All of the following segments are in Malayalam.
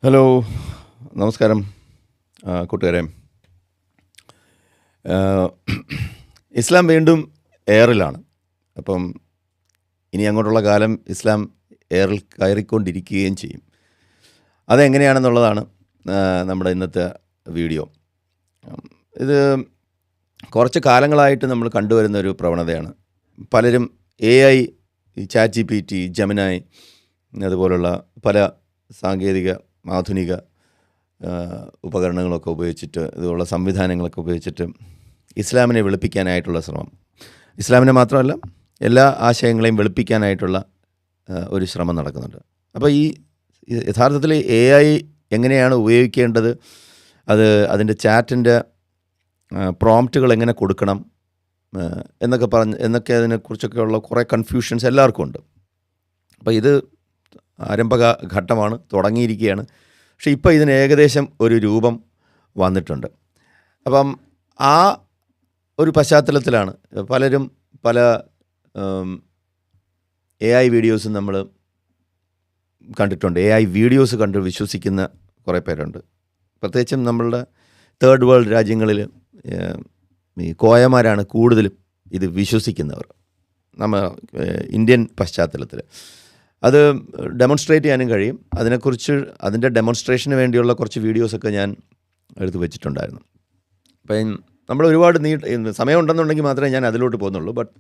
ഹലോ, നമസ്കാരം കൂട്ടുകാരെ. ഇസ്ലാം വീണ്ടും എയറിലാണ്. അപ്പം ഇനി അങ്ങോട്ടുള്ള കാലം ഇസ്ലാം എയറിൽ കയറിക്കൊണ്ടിരിക്കുകയും ചെയ്യും. അതെങ്ങനെയാണെന്നുള്ളതാണ് നമ്മുടെ ഇന്നത്തെ വീഡിയോ. ഇത് കുറച്ച് കാലങ്ങളായിട്ട് നമ്മൾ കണ്ടുവരുന്ന ഒരു പ്രവണതയാണ്. പലരും AI, ചാറ്റ് GPT, ജെമിനായി അതുപോലുള്ള പല സാങ്കേതിക ആധുനിക ഉപകരണങ്ങളൊക്കെ ഉപയോഗിച്ചിട്ട്, ഇതുള്ള സംവിധാനങ്ങളൊക്കെ ഉപയോഗിച്ചിട്ട് ഇസ്ലാമിനെ വെളുപ്പിക്കാനായിട്ടുള്ള ശ്രമം, ഇസ്ലാമിനെ മാത്രമല്ല എല്ലാ ആശയങ്ങളെയും വെളുപ്പിക്കാനായിട്ടുള്ള ഒരു ശ്രമം നടക്കുന്നുണ്ട്. അപ്പോൾ ഈ യഥാർത്ഥത്തിൽ AI എങ്ങനെയാണ് ഉപയോഗിക്കേണ്ടത്, അതിൻ്റെ ചാറ്റിൻ്റെ പ്രോംപ്റ്റുകൾ എങ്ങനെ കൊടുക്കണം എന്നൊക്കെ അതിനെക്കുറിച്ചൊക്കെയുള്ള കുറേ കൺഫ്യൂഷൻസ് എല്ലാവർക്കും ഉണ്ട്. അപ്പോൾ ഇത് ആരംഭഘട്ടമാണ്, തുടങ്ങിയിരിക്കുകയാണ്. പക്ഷേ ഇപ്പോൾ ഇതിന് ഏകദേശം ഒരു രൂപം വന്നിട്ടുണ്ട്. അപ്പം ആ ഒരു പശ്ചാത്തലത്തിലാണ് പലരും പല AI വീഡിയോസും നമ്മൾ കണ്ടിട്ടുണ്ട്. AI വീഡിയോസ് കണ്ട് വിശ്വസിക്കുന്ന കുറേ പേരുണ്ട്. പ്രത്യേകിച്ചും നമ്മളുടെ തേർഡ് വേൾഡ് രാജ്യങ്ങളിൽ ഈ കോയമാരാണ് കൂടുതലും ഇത് വിശ്വസിക്കുന്നവർ. നമ്മൾ ഇന്ത്യൻ പശ്ചാത്തലത്തിൽ അത് ഡെമോൺസ്ട്രേറ്റ് ചെയ്യാനും കഴിയും. അതിൻ്റെ ഡെമോൺസ്ട്രേഷന് വേണ്ടിയുള്ള കുറച്ച് വീഡിയോസൊക്കെ ഞാൻ എടുത്ത് വെച്ചിട്ടുണ്ടായിരുന്നു. അപ്പം നമ്മൾ ഒരുപാട് സമയമുണ്ടെന്നുണ്ടെങ്കിൽ മാത്രമേ ഞാൻ അതിലോട്ട് പോകുന്നുള്ളൂ. ബട്ട്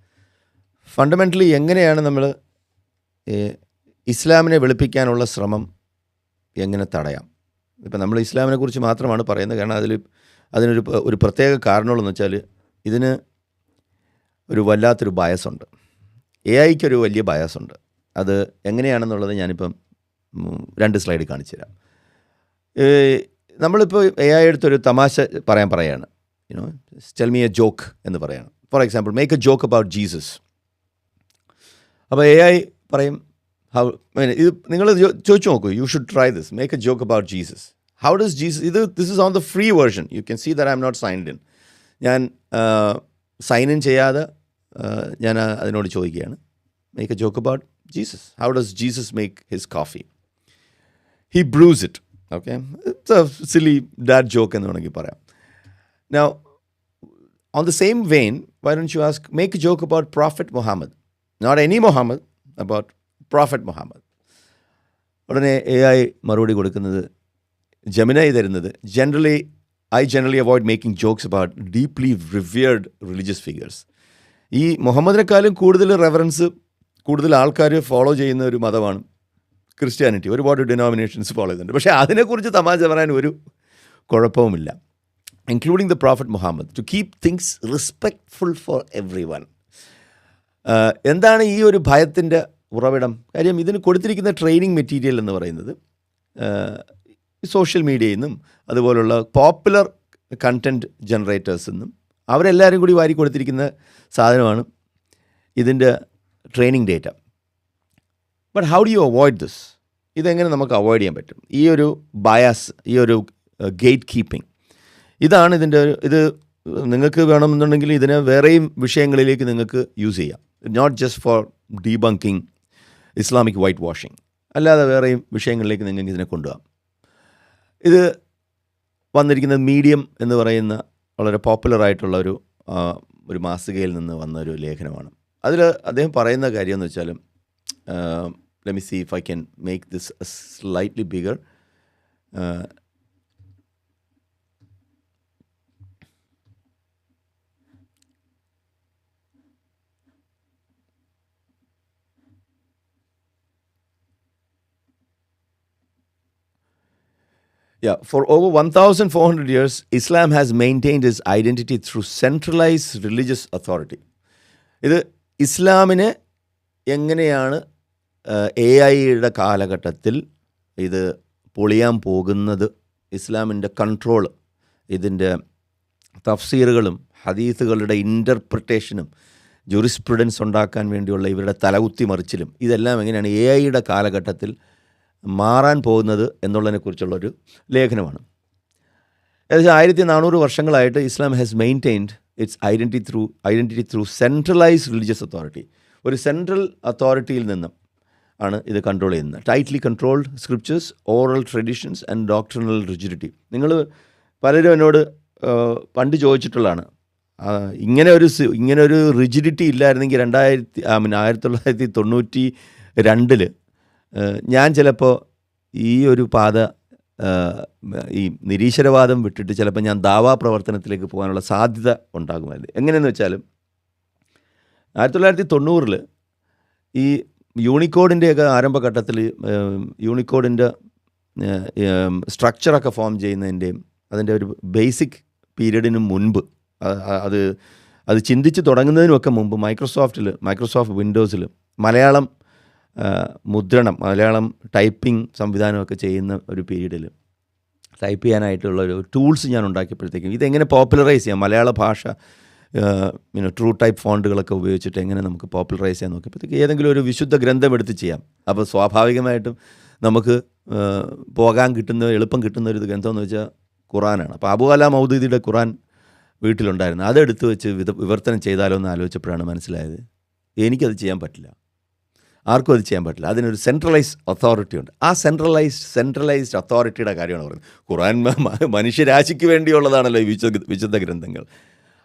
ഫണ്ടമെൻ്റലി എങ്ങനെയാണ് നമ്മൾ ഇസ്ലാമിനെ വെളുപ്പിക്കാനുള്ള ശ്രമം എങ്ങനെ തടയാം? ഇപ്പം നമ്മൾ ഇസ്ലാമിനെ കുറിച്ച് മാത്രമാണ് പറയുന്നത്. കാരണം അതിനൊരു പ്രത്യേക കാരണമുള്ളതെന്ന് വെച്ചാൽ ഇതിന് ഒരു വല്ലാത്തൊരു ബയസുണ്ട്. AIക്കൊരു വലിയ ബയസുണ്ട്. അത് എങ്ങനെയാണെന്നുള്ളത് ഞാനിപ്പം 2 സ്ലൈഡ് കാണിച്ചു തരാം. നമ്മളിപ്പോൾ AI എടുത്തൊരു തമാശ പറയാണ്. ടെൽ മീ എ ജോക്ക് എന്ന് പറയാണ്. For example, make a joke about Jesus. അപ്പോൾ AI പറയും, ഇത് നിങ്ങൾ ചോദിച്ചു നോക്കൂ, you should try this, make a joke about Jesus. How does Jesus, this is on the free version. You can see that I am not signed in. ഞാൻ സൈൻ ഇൻ ചെയ്യാതെ ഞാൻ അതിനോട് ചോദിക്കുകയാണ്, make a joke about Jesus. How does Jesus make his coffee? He brews it. Okay? It's a silly dad joke എന്ന് വേണമെങ്കിൽ പറയാം. Now, on the same vein, why don't you make a joke about Prophet Muhammad? Not any Muhammad, about Prophet Muhammad. ഉടനെ AI മറുപടി കൊടുക്കുന്നത്, ജെമിനായി തരുന്നത്, I generally avoid making jokes about deeply revered religious figures. ഈ മുഹമ്മദിനെക്കാളും കൂടുതൽ ആൾക്കാർ ഫോളോ ചെയ്യുന്ന ഒരു മതമാണ് ക്രിസ്ത്യാനിറ്റി. ഒരുപാട് ഡിനോമിനേഷൻസ് ഫോളോ ചെയ്യുന്നുണ്ട്. പക്ഷേ അതിനെക്കുറിച്ച് തമാശ പറയാൻ ഒരു കുഴപ്പവുമില്ല. Including the prophet Muhammad, to keep things respectful for everyone. എന്താണ് ഈ ഒരു ഭയത്തിൻ്റെ ഉറവിടം? കാര്യം ഇതിന് കൊടുത്തിരിക്കുന്ന ട്രെയിനിങ് മെറ്റീരിയൽ എന്ന് പറയുന്നത് സോഷ്യൽ മീഡിയയിൽ നിന്നും അതുപോലുള്ള പോപ്പുലർ കണ്ടൻറ്റ് ജനറേറ്റേഴ്സിൽ നിന്നും അവരെല്ലാവരും കൂടി വാരി കൊടുത്തിരിക്കുന്ന സാധനമാണ് ഇതിൻ്റെ training data. But how do you avoid this? ഇതെങ്ങനെ നമുക്ക് അവോയ്ഡ് ചെയ്യാൻ പറ്റും? ഈ ഒരു ബയാസ്, ഈ ഒരു ഗേറ്റ് കീപ്പിംഗ്, ഇതാണ് ഇതിൻ്റെ ഇത് നിങ്ങൾക്ക് വേണമെന്നുണ്ടെങ്കിൽ ഇതിനെ വേറെയും വിഷയങ്ങളിലേക്ക് നിങ്ങൾക്ക് യൂസ് ചെയ്യാം. Not just for debunking Islamic white washing, അല്ലാതെ വേറെയും വിഷയങ്ങളിലേക്ക് നിങ്ങൾക്ക് ഇതിനെ കൊണ്ടുപോകാം. ഇത് വന്നിരിക്കുന്നത് മീഡിയം എന്ന് പറയുന്ന വളരെ പോപ്പുലറായിട്ടുള്ള ഒരു മാസികയിൽ നിന്ന് വന്ന ഒരു ലേഖനമാണ്. അതിൽ അദ്ദേഹം പറയുന്ന കാര്യം എന്ന് വെച്ചാൽ, let me see if I can make this slightly bigger. Yeah, for over 1,400 years, Islam has maintained its identity through centralized religious authority. ഇത് ഇസ്ലാമിനെ എങ്ങനെയാണ് AIയുടെ കാലഘട്ടത്തിൽ ഇത് പൊളിയാൻ പോകുന്നത്, ഇസ്ലാമിൻ്റെ കൺട്രോൾ, ഇതിൻ്റെ തഫ്സീറുകളും ഹദീസുകളുടെ ഇൻ്റർപ്രിട്ടേഷനും ജൂറിസ്പ്രുഡൻസ് ഉണ്ടാക്കാൻ വേണ്ടിയുള്ള ഇവരുടെ തലകുത്തി മറിച്ചിലും, ഇതെല്ലാം എങ്ങനെയാണ് AIയുടെ കാലഘട്ടത്തിൽ മാറാൻ പോകുന്നത് എന്നുള്ളതിനെക്കുറിച്ചുള്ളൊരു ലേഖനമാണ്. ഏകദേശം 1400 വർഷങ്ങളായിട്ട് Islam has maintained its identity through centralised religious authority. ഒരു സെൻട്രൽ അതോറിറ്റിയിൽ നിന്നും ആണ് ഇത് കൺട്രോൾ ചെയ്യുന്നത്. Tightly controlled scriptures, oral traditions and doctrinal rigidity. നിങ്ങൾ പലരും എന്നോട് പണ്ട് ചോദിച്ചിട്ടുള്ളതാണ്, ഇങ്ങനെ ഒരു റിജിഡിറ്റി ഇല്ലായിരുന്നെങ്കിൽ 1992 ഞാൻ ചിലപ്പോൾ ഈ ഒരു പാത, ഈ നിരീശ്വരവാദം വിട്ടിട്ട് ചിലപ്പോൾ ഞാൻ ദാവാ പ്രവർത്തനത്തിലേക്ക് പോകാനുള്ള സാധ്യത ഉണ്ടാകുമായിരുന്നു. എങ്ങനെയെന്ന് വെച്ചാൽ 1990 ഈ യൂണിക്കോഡിൻ്റെയൊക്കെ ആരംഭഘട്ടത്തിൽ യൂണിക്കോഡിൻ്റെ സ്ട്രക്ചറൊക്കെ ഫോം ചെയ്യുന്നതിൻ്റെയും അതിൻ്റെ ഒരു ബേസിക് പീരീഡിന് മുൻപ്, അത് ചിന്തിച്ച് തുടങ്ങുന്നതിനുമൊക്കെ മുമ്പ് മൈക്രോസോഫ്റ്റ് വിൻഡോസിൽ മലയാളം മുദ്രണം, മലയാളം ടൈപ്പിംഗ് സംവിധാനമൊക്കെ ചെയ്യുന്ന ഒരു പീരീഡിൽ ടൈപ്പ് ചെയ്യാനായിട്ടുള്ള ഒരു ടൂൾസ് ഞാൻ ഉണ്ടാക്കിയപ്പോഴത്തേക്കും ഇതെങ്ങനെ പോപ്പുലറൈസ് ചെയ്യാം, മലയാള ഭാഷ ട്രൂ ടൈപ്പ് ഫോണ്ടുകളൊക്കെ ഉപയോഗിച്ചിട്ട് എങ്ങനെ നമുക്ക് പോപ്പുലറൈസ് ചെയ്യാൻ നോക്കിയപ്പോഴത്തേക്ക് ഏതെങ്കിലും ഒരു വിശുദ്ധ ഗ്രന്ഥം എടുത്ത് ചെയ്യാം. അപ്പോൾ സ്വാഭാവികമായിട്ടും നമുക്ക് എളുപ്പം കിട്ടുന്ന ഒരു ഗ്രന്ഥം എന്ന് വെച്ചാൽ ഖുറാനാണ്. അപ്പോൾ അബു അല മൗദൂദിയുടെ ഖുറാൻ വീട്ടിലുണ്ടായിരുന്നു. അതെടുത്ത് വെച്ച് വിവർത്തനം ചെയ്താലോ എന്ന് ആലോചിച്ചപ്പോഴാണ് മനസ്സിലായത് എനിക്കത് ചെയ്യാൻ പറ്റില്ല, ആർക്കും അത് ചെയ്യാൻ പറ്റില്ല. അതിനൊരു സെൻട്രലൈസ്ഡ് അതോറിറ്റി ഉണ്ട്. ആ സെൻട്രലൈസ്ഡ് അതോറിറ്റിയുടെ കാര്യമാണ് പറയുന്നത്. ഖുറാൻ മനുഷ്യരാശിക്ക് വേണ്ടിയുള്ളതാണല്ലോ ഈ വിശുദ്ധ ഗ്രന്ഥങ്ങൾ.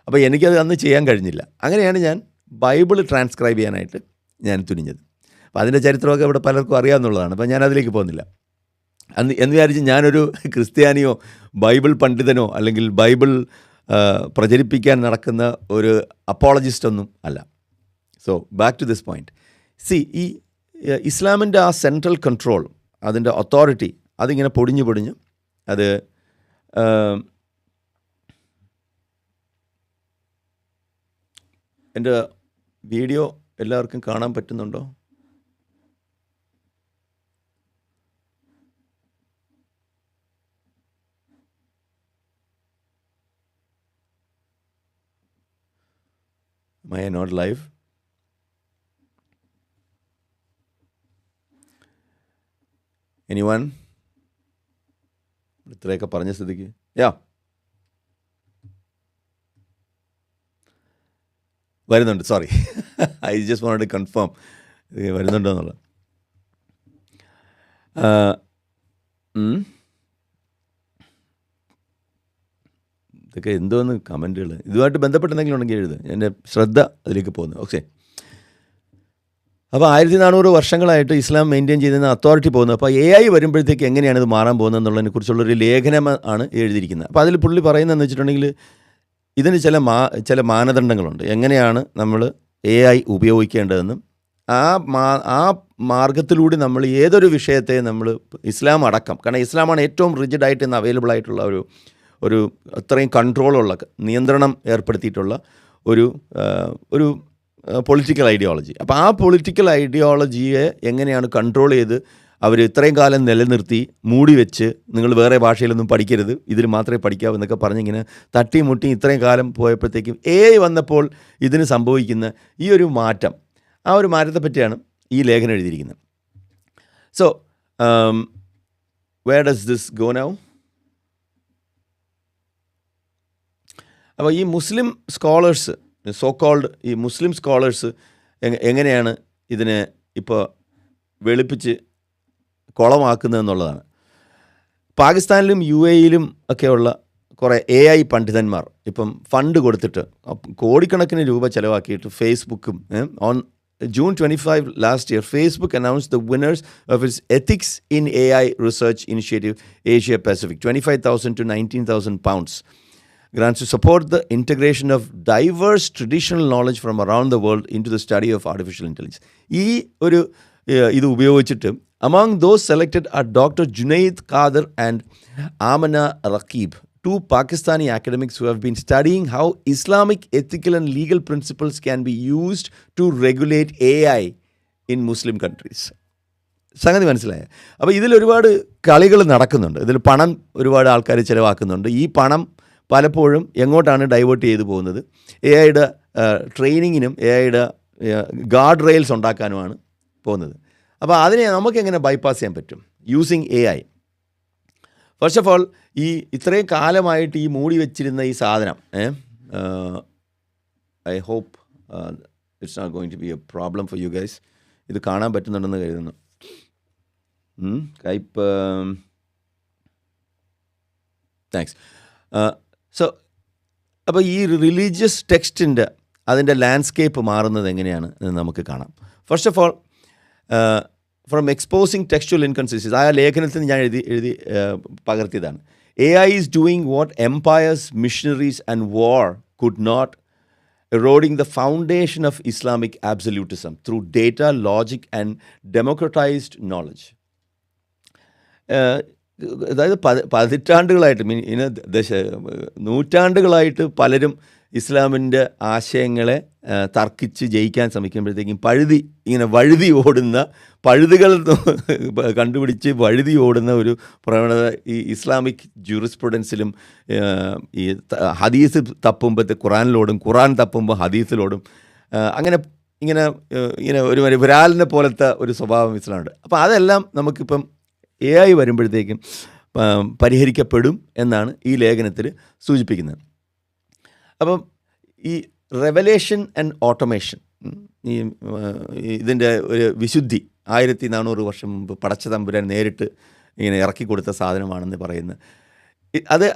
അപ്പോൾ എനിക്കത് അന്ന് ചെയ്യാൻ കഴിഞ്ഞില്ല. അങ്ങനെയാണ് ഞാൻ ബൈബിൾ ട്രാൻസ്ക്രൈബ് ചെയ്യാനായിട്ട് ഞാൻ തുനിഞ്ഞത്. അപ്പോൾ അതിൻ്റെ ചരിത്രമൊക്കെ ഇവിടെ പലർക്കും അറിയാമെന്നുള്ളതാണ്. അപ്പോൾ ഞാൻ അതിലേക്ക് പോകുന്നില്ല. എന്ന് വിചാരിച്ച് ഞാനൊരു ക്രിസ്ത്യാനിയോ ബൈബിൾ പണ്ഡിതനോ അല്ലെങ്കിൽ ബൈബിൾ പ്രചരിപ്പിക്കാൻ നടക്കുന്ന ഒരു അപ്പോളജിസ്റ്റൊന്നും അല്ല. So back to this point. ഈ ഇസ്ലാമിൻ്റെ ആ സെൻട്രൽ കൺട്രോൾ, അതിൻ്റെ അതോറിറ്റി അതിങ്ങനെ പൊടിഞ്ഞ് അത് എൻ്റെ വീഡിയോ എല്ലാവർക്കും കാണാൻ പറ്റുന്നുണ്ടോ? Am I not live? Anyone? ഇത്രയൊക്കെ പറഞ്ഞ സ്ഥിതിക്ക് വരുന്നുണ്ട്. Sorry, I just wanted to confirm വരുന്നുണ്ടോ എന്നുള്ളത്. ഇതൊക്കെ എന്തോന്ന് കമൻറ്റുകൾ, ഇതുമായിട്ട് ബന്ധപ്പെട്ട് എന്തെങ്കിലും ഉണ്ടെങ്കിൽ എഴുതുക, എൻ്റെ ശ്രദ്ധ അതിലേക്ക് പോകുന്നു. ഓക്കെ. അപ്പോൾ 1400 വർഷങ്ങളായിട്ട് ഇസ്ലാം മെയിൻറ്റെയിൻ ചെയ്യുന്ന അതോറിറ്റി പോകുന്നത്. അപ്പോൾ AI വരുമ്പോഴത്തേക്ക് എങ്ങനെയാണ് ഇത് മാറാൻ പോകുന്നത് എന്നുള്ളതിനെ കുറിച്ചുള്ളൊരു ലേഖനം ആണ് എഴുതിയിരിക്കുന്നത്. അപ്പോൾ അതിൽ പുള്ളി പറയുന്നതെന്ന് വെച്ചിട്ടുണ്ടെങ്കിൽ ഇതിന് ചില മാനദണ്ഡങ്ങളുണ്ട്, എങ്ങനെയാണ് നമ്മൾ AI ഉപയോഗിക്കേണ്ടതെന്നും ആ മാർഗത്തിലൂടെ നമ്മൾ ഏതൊരു വിഷയത്തെ നമ്മൾ ഇസ്ലാം അടക്കം, കാരണം ഇസ്ലാമാണ് ഏറ്റവും റിജിഡായിട്ട് ഇന്ന് അവൈലബിൾ ആയിട്ടുള്ള ഒരു അത്രയും കൺട്രോളുള്ള, നിയന്ത്രണം ഏർപ്പെടുത്തിയിട്ടുള്ള ഒരു പൊളിറ്റിക്കൽ ഐഡിയോളജി. അപ്പോൾ ആ പൊളിറ്റിക്കൽ ഐഡിയോളജിയെ എങ്ങനെയാണ് കൺട്രോൾ ചെയ്ത് അവർ ഇത്രയും കാലം നിലനിർത്തി മൂടി വെച്ച് നിങ്ങൾ വേറെ ഭാഷയിലൊന്നും പഠിക്കരുത്, ഇതിൽ മാത്രമേ പഠിക്കാവൂ എന്നൊക്കെ പറഞ്ഞിങ്ങനെ തട്ടിമുട്ടി ഇത്രയും കാലം പോയപ്പോഴത്തേക്കും AI വന്നപ്പോൾ ഇതിന് സംഭവിക്കുന്ന ഈ ഒരു മാറ്റം, ആ ഒരു മാറ്റത്തെ പറ്റിയാണ് ഈ ലേഖനം എഴുതിയിരിക്കുന്നത്. So where does this go now? അപ്പോൾ ഈ മുസ്ലിം സ്കോളേഴ്സ്, സോ കോൾഡ് ഈ മുസ്ലിം സ്കോളേഴ്സ് എങ്ങനെയാണ് ഇതിനെ ഇപ്പോൾ വെളുപ്പിച്ച് കുളമാക്കുന്നതെന്നുള്ളതാണ്. പാകിസ്ഥാനിലും UAE-ലും ഒക്കെയുള്ള കുറേ AI പണ്ഡിതന്മാർ ഇപ്പം ഫണ്ട് കൊടുത്തിട്ട് കോടിക്കണക്കിന് രൂപ ചിലവാക്കിയിട്ട് ഫേസ്ബുക്കും on June 25 last year, Facebook announced the winners of its Ethics in AI Research Initiative Asia Pacific, 25,000 to 19,000 pounds. Grants to support the integration of diverse traditional knowledge from around the world into the study of artificial intelligence. ഇത് ഉപയോഗിച്ചിട്ട് among those selected are Dr. Junaid Qadir and Amana Raqib, two Pakistani academics who have been studying how Islamic ethical and legal principles can be used to regulate AI in Muslim countries. സംഗതി മനസ്സിലായ? അപ്പോൾ ഇതിലൊരുപാട് കളികൾ നടക്കുന്നുണ്ട്. ഇതിൽ പണം ഒരുപാട് ആൾക്കാർ ചിലവാക്കുന്നുണ്ട്. ഈ പണം പലപ്പോഴും എങ്ങോട്ടാണ് ഡൈവേർട്ട് ചെയ്തു പോകുന്നത്? AI-യുടെ ട്രെയിനിങ്ങിനും AI-യുടെ ഗാർഡ് റെയിൽസ് ഉണ്ടാക്കാനുമാണ് പോകുന്നത്. അപ്പോൾ അതിനെ നമുക്കെങ്ങനെ ബൈപ്പാസ് ചെയ്യാൻ പറ്റും using AI? First of all, ഈ ഇത്രയും കാലമായിട്ട് ഈ മൂടി വെച്ചിരുന്ന ഈ സാധനം, I hope it's not going to be a problem for you guys. ഇത് കാണാൻ പറ്റുന്നുണ്ടെന്ന് കരുതുന്നു. കയ്പ്. താങ്ക്സ്. സോ അപ്പോൾ ഈ റിലീജിയസ് ടെക്സ്റ്റിൻ്റെ അതിൻ്റെ ലാൻഡ്സ്കേപ്പ് മാറുന്നത് എങ്ങനെയാണ് എന്ന് നമുക്ക് കാണാം. First of all, from exposing textual inconsistencies, ആ ലേഖനത്തിൽ ഞാൻ എഴുതി പകർത്തിയതാണ്. AI is doing what empires, missionaries and war could not, eroding the foundation of Islamic absolutism through data, logic and democratized knowledge. അതായത് പതിറ്റാണ്ടുകളായിട്ട് നൂറ്റാണ്ടുകളായിട്ട് പലരും ഇസ്ലാമിൻ്റെ ആശയങ്ങളെ തർക്കിച്ച് ജയിക്കാൻ ശ്രമിക്കുമ്പോഴത്തേക്കും വഴുതി ഓടുന്ന പഴുതുകൾ കണ്ടുപിടിച്ച് വഴുതി ഓടുന്ന ഒരു പ്രവണത ഈ ഇസ്ലാമിക് ജൂറിസ്പ്രുഡൻസിലും, ഈ ഹദീസ് തപ്പുമ്പോൾ ഖുറാനിലോടും, ഖുറാൻ തപ്പുമ്പോൾ ഹദീസിലോടും, ഇങ്ങനെ ഒരു വിരാലിനെ പോലത്തെ ഒരു സ്വഭാവം ഇസ്ലാമുണ്ട്. അപ്പോൾ അതെല്ലാം നമുക്കിപ്പം AI വരുമ്പോഴത്തേക്കും പരിഹരിക്കപ്പെടും എന്നാണ് ഈ ലേഖനത്തിൽ സൂചിപ്പിക്കുന്നത്. അപ്പം ഈ റെവലേഷൻ ആൻഡ് ഓട്ടോമേഷൻ, ഇതിൻ്റെ ഒരു വിശുദ്ധി 1400 വർഷം മുമ്പ് പടച്ച തമ്പുരാൻ നേരിട്ട് ഇങ്ങനെ ഇറക്കി കൊടുത്ത സാധനമാണെന്ന് പറയുന്നത്. അത്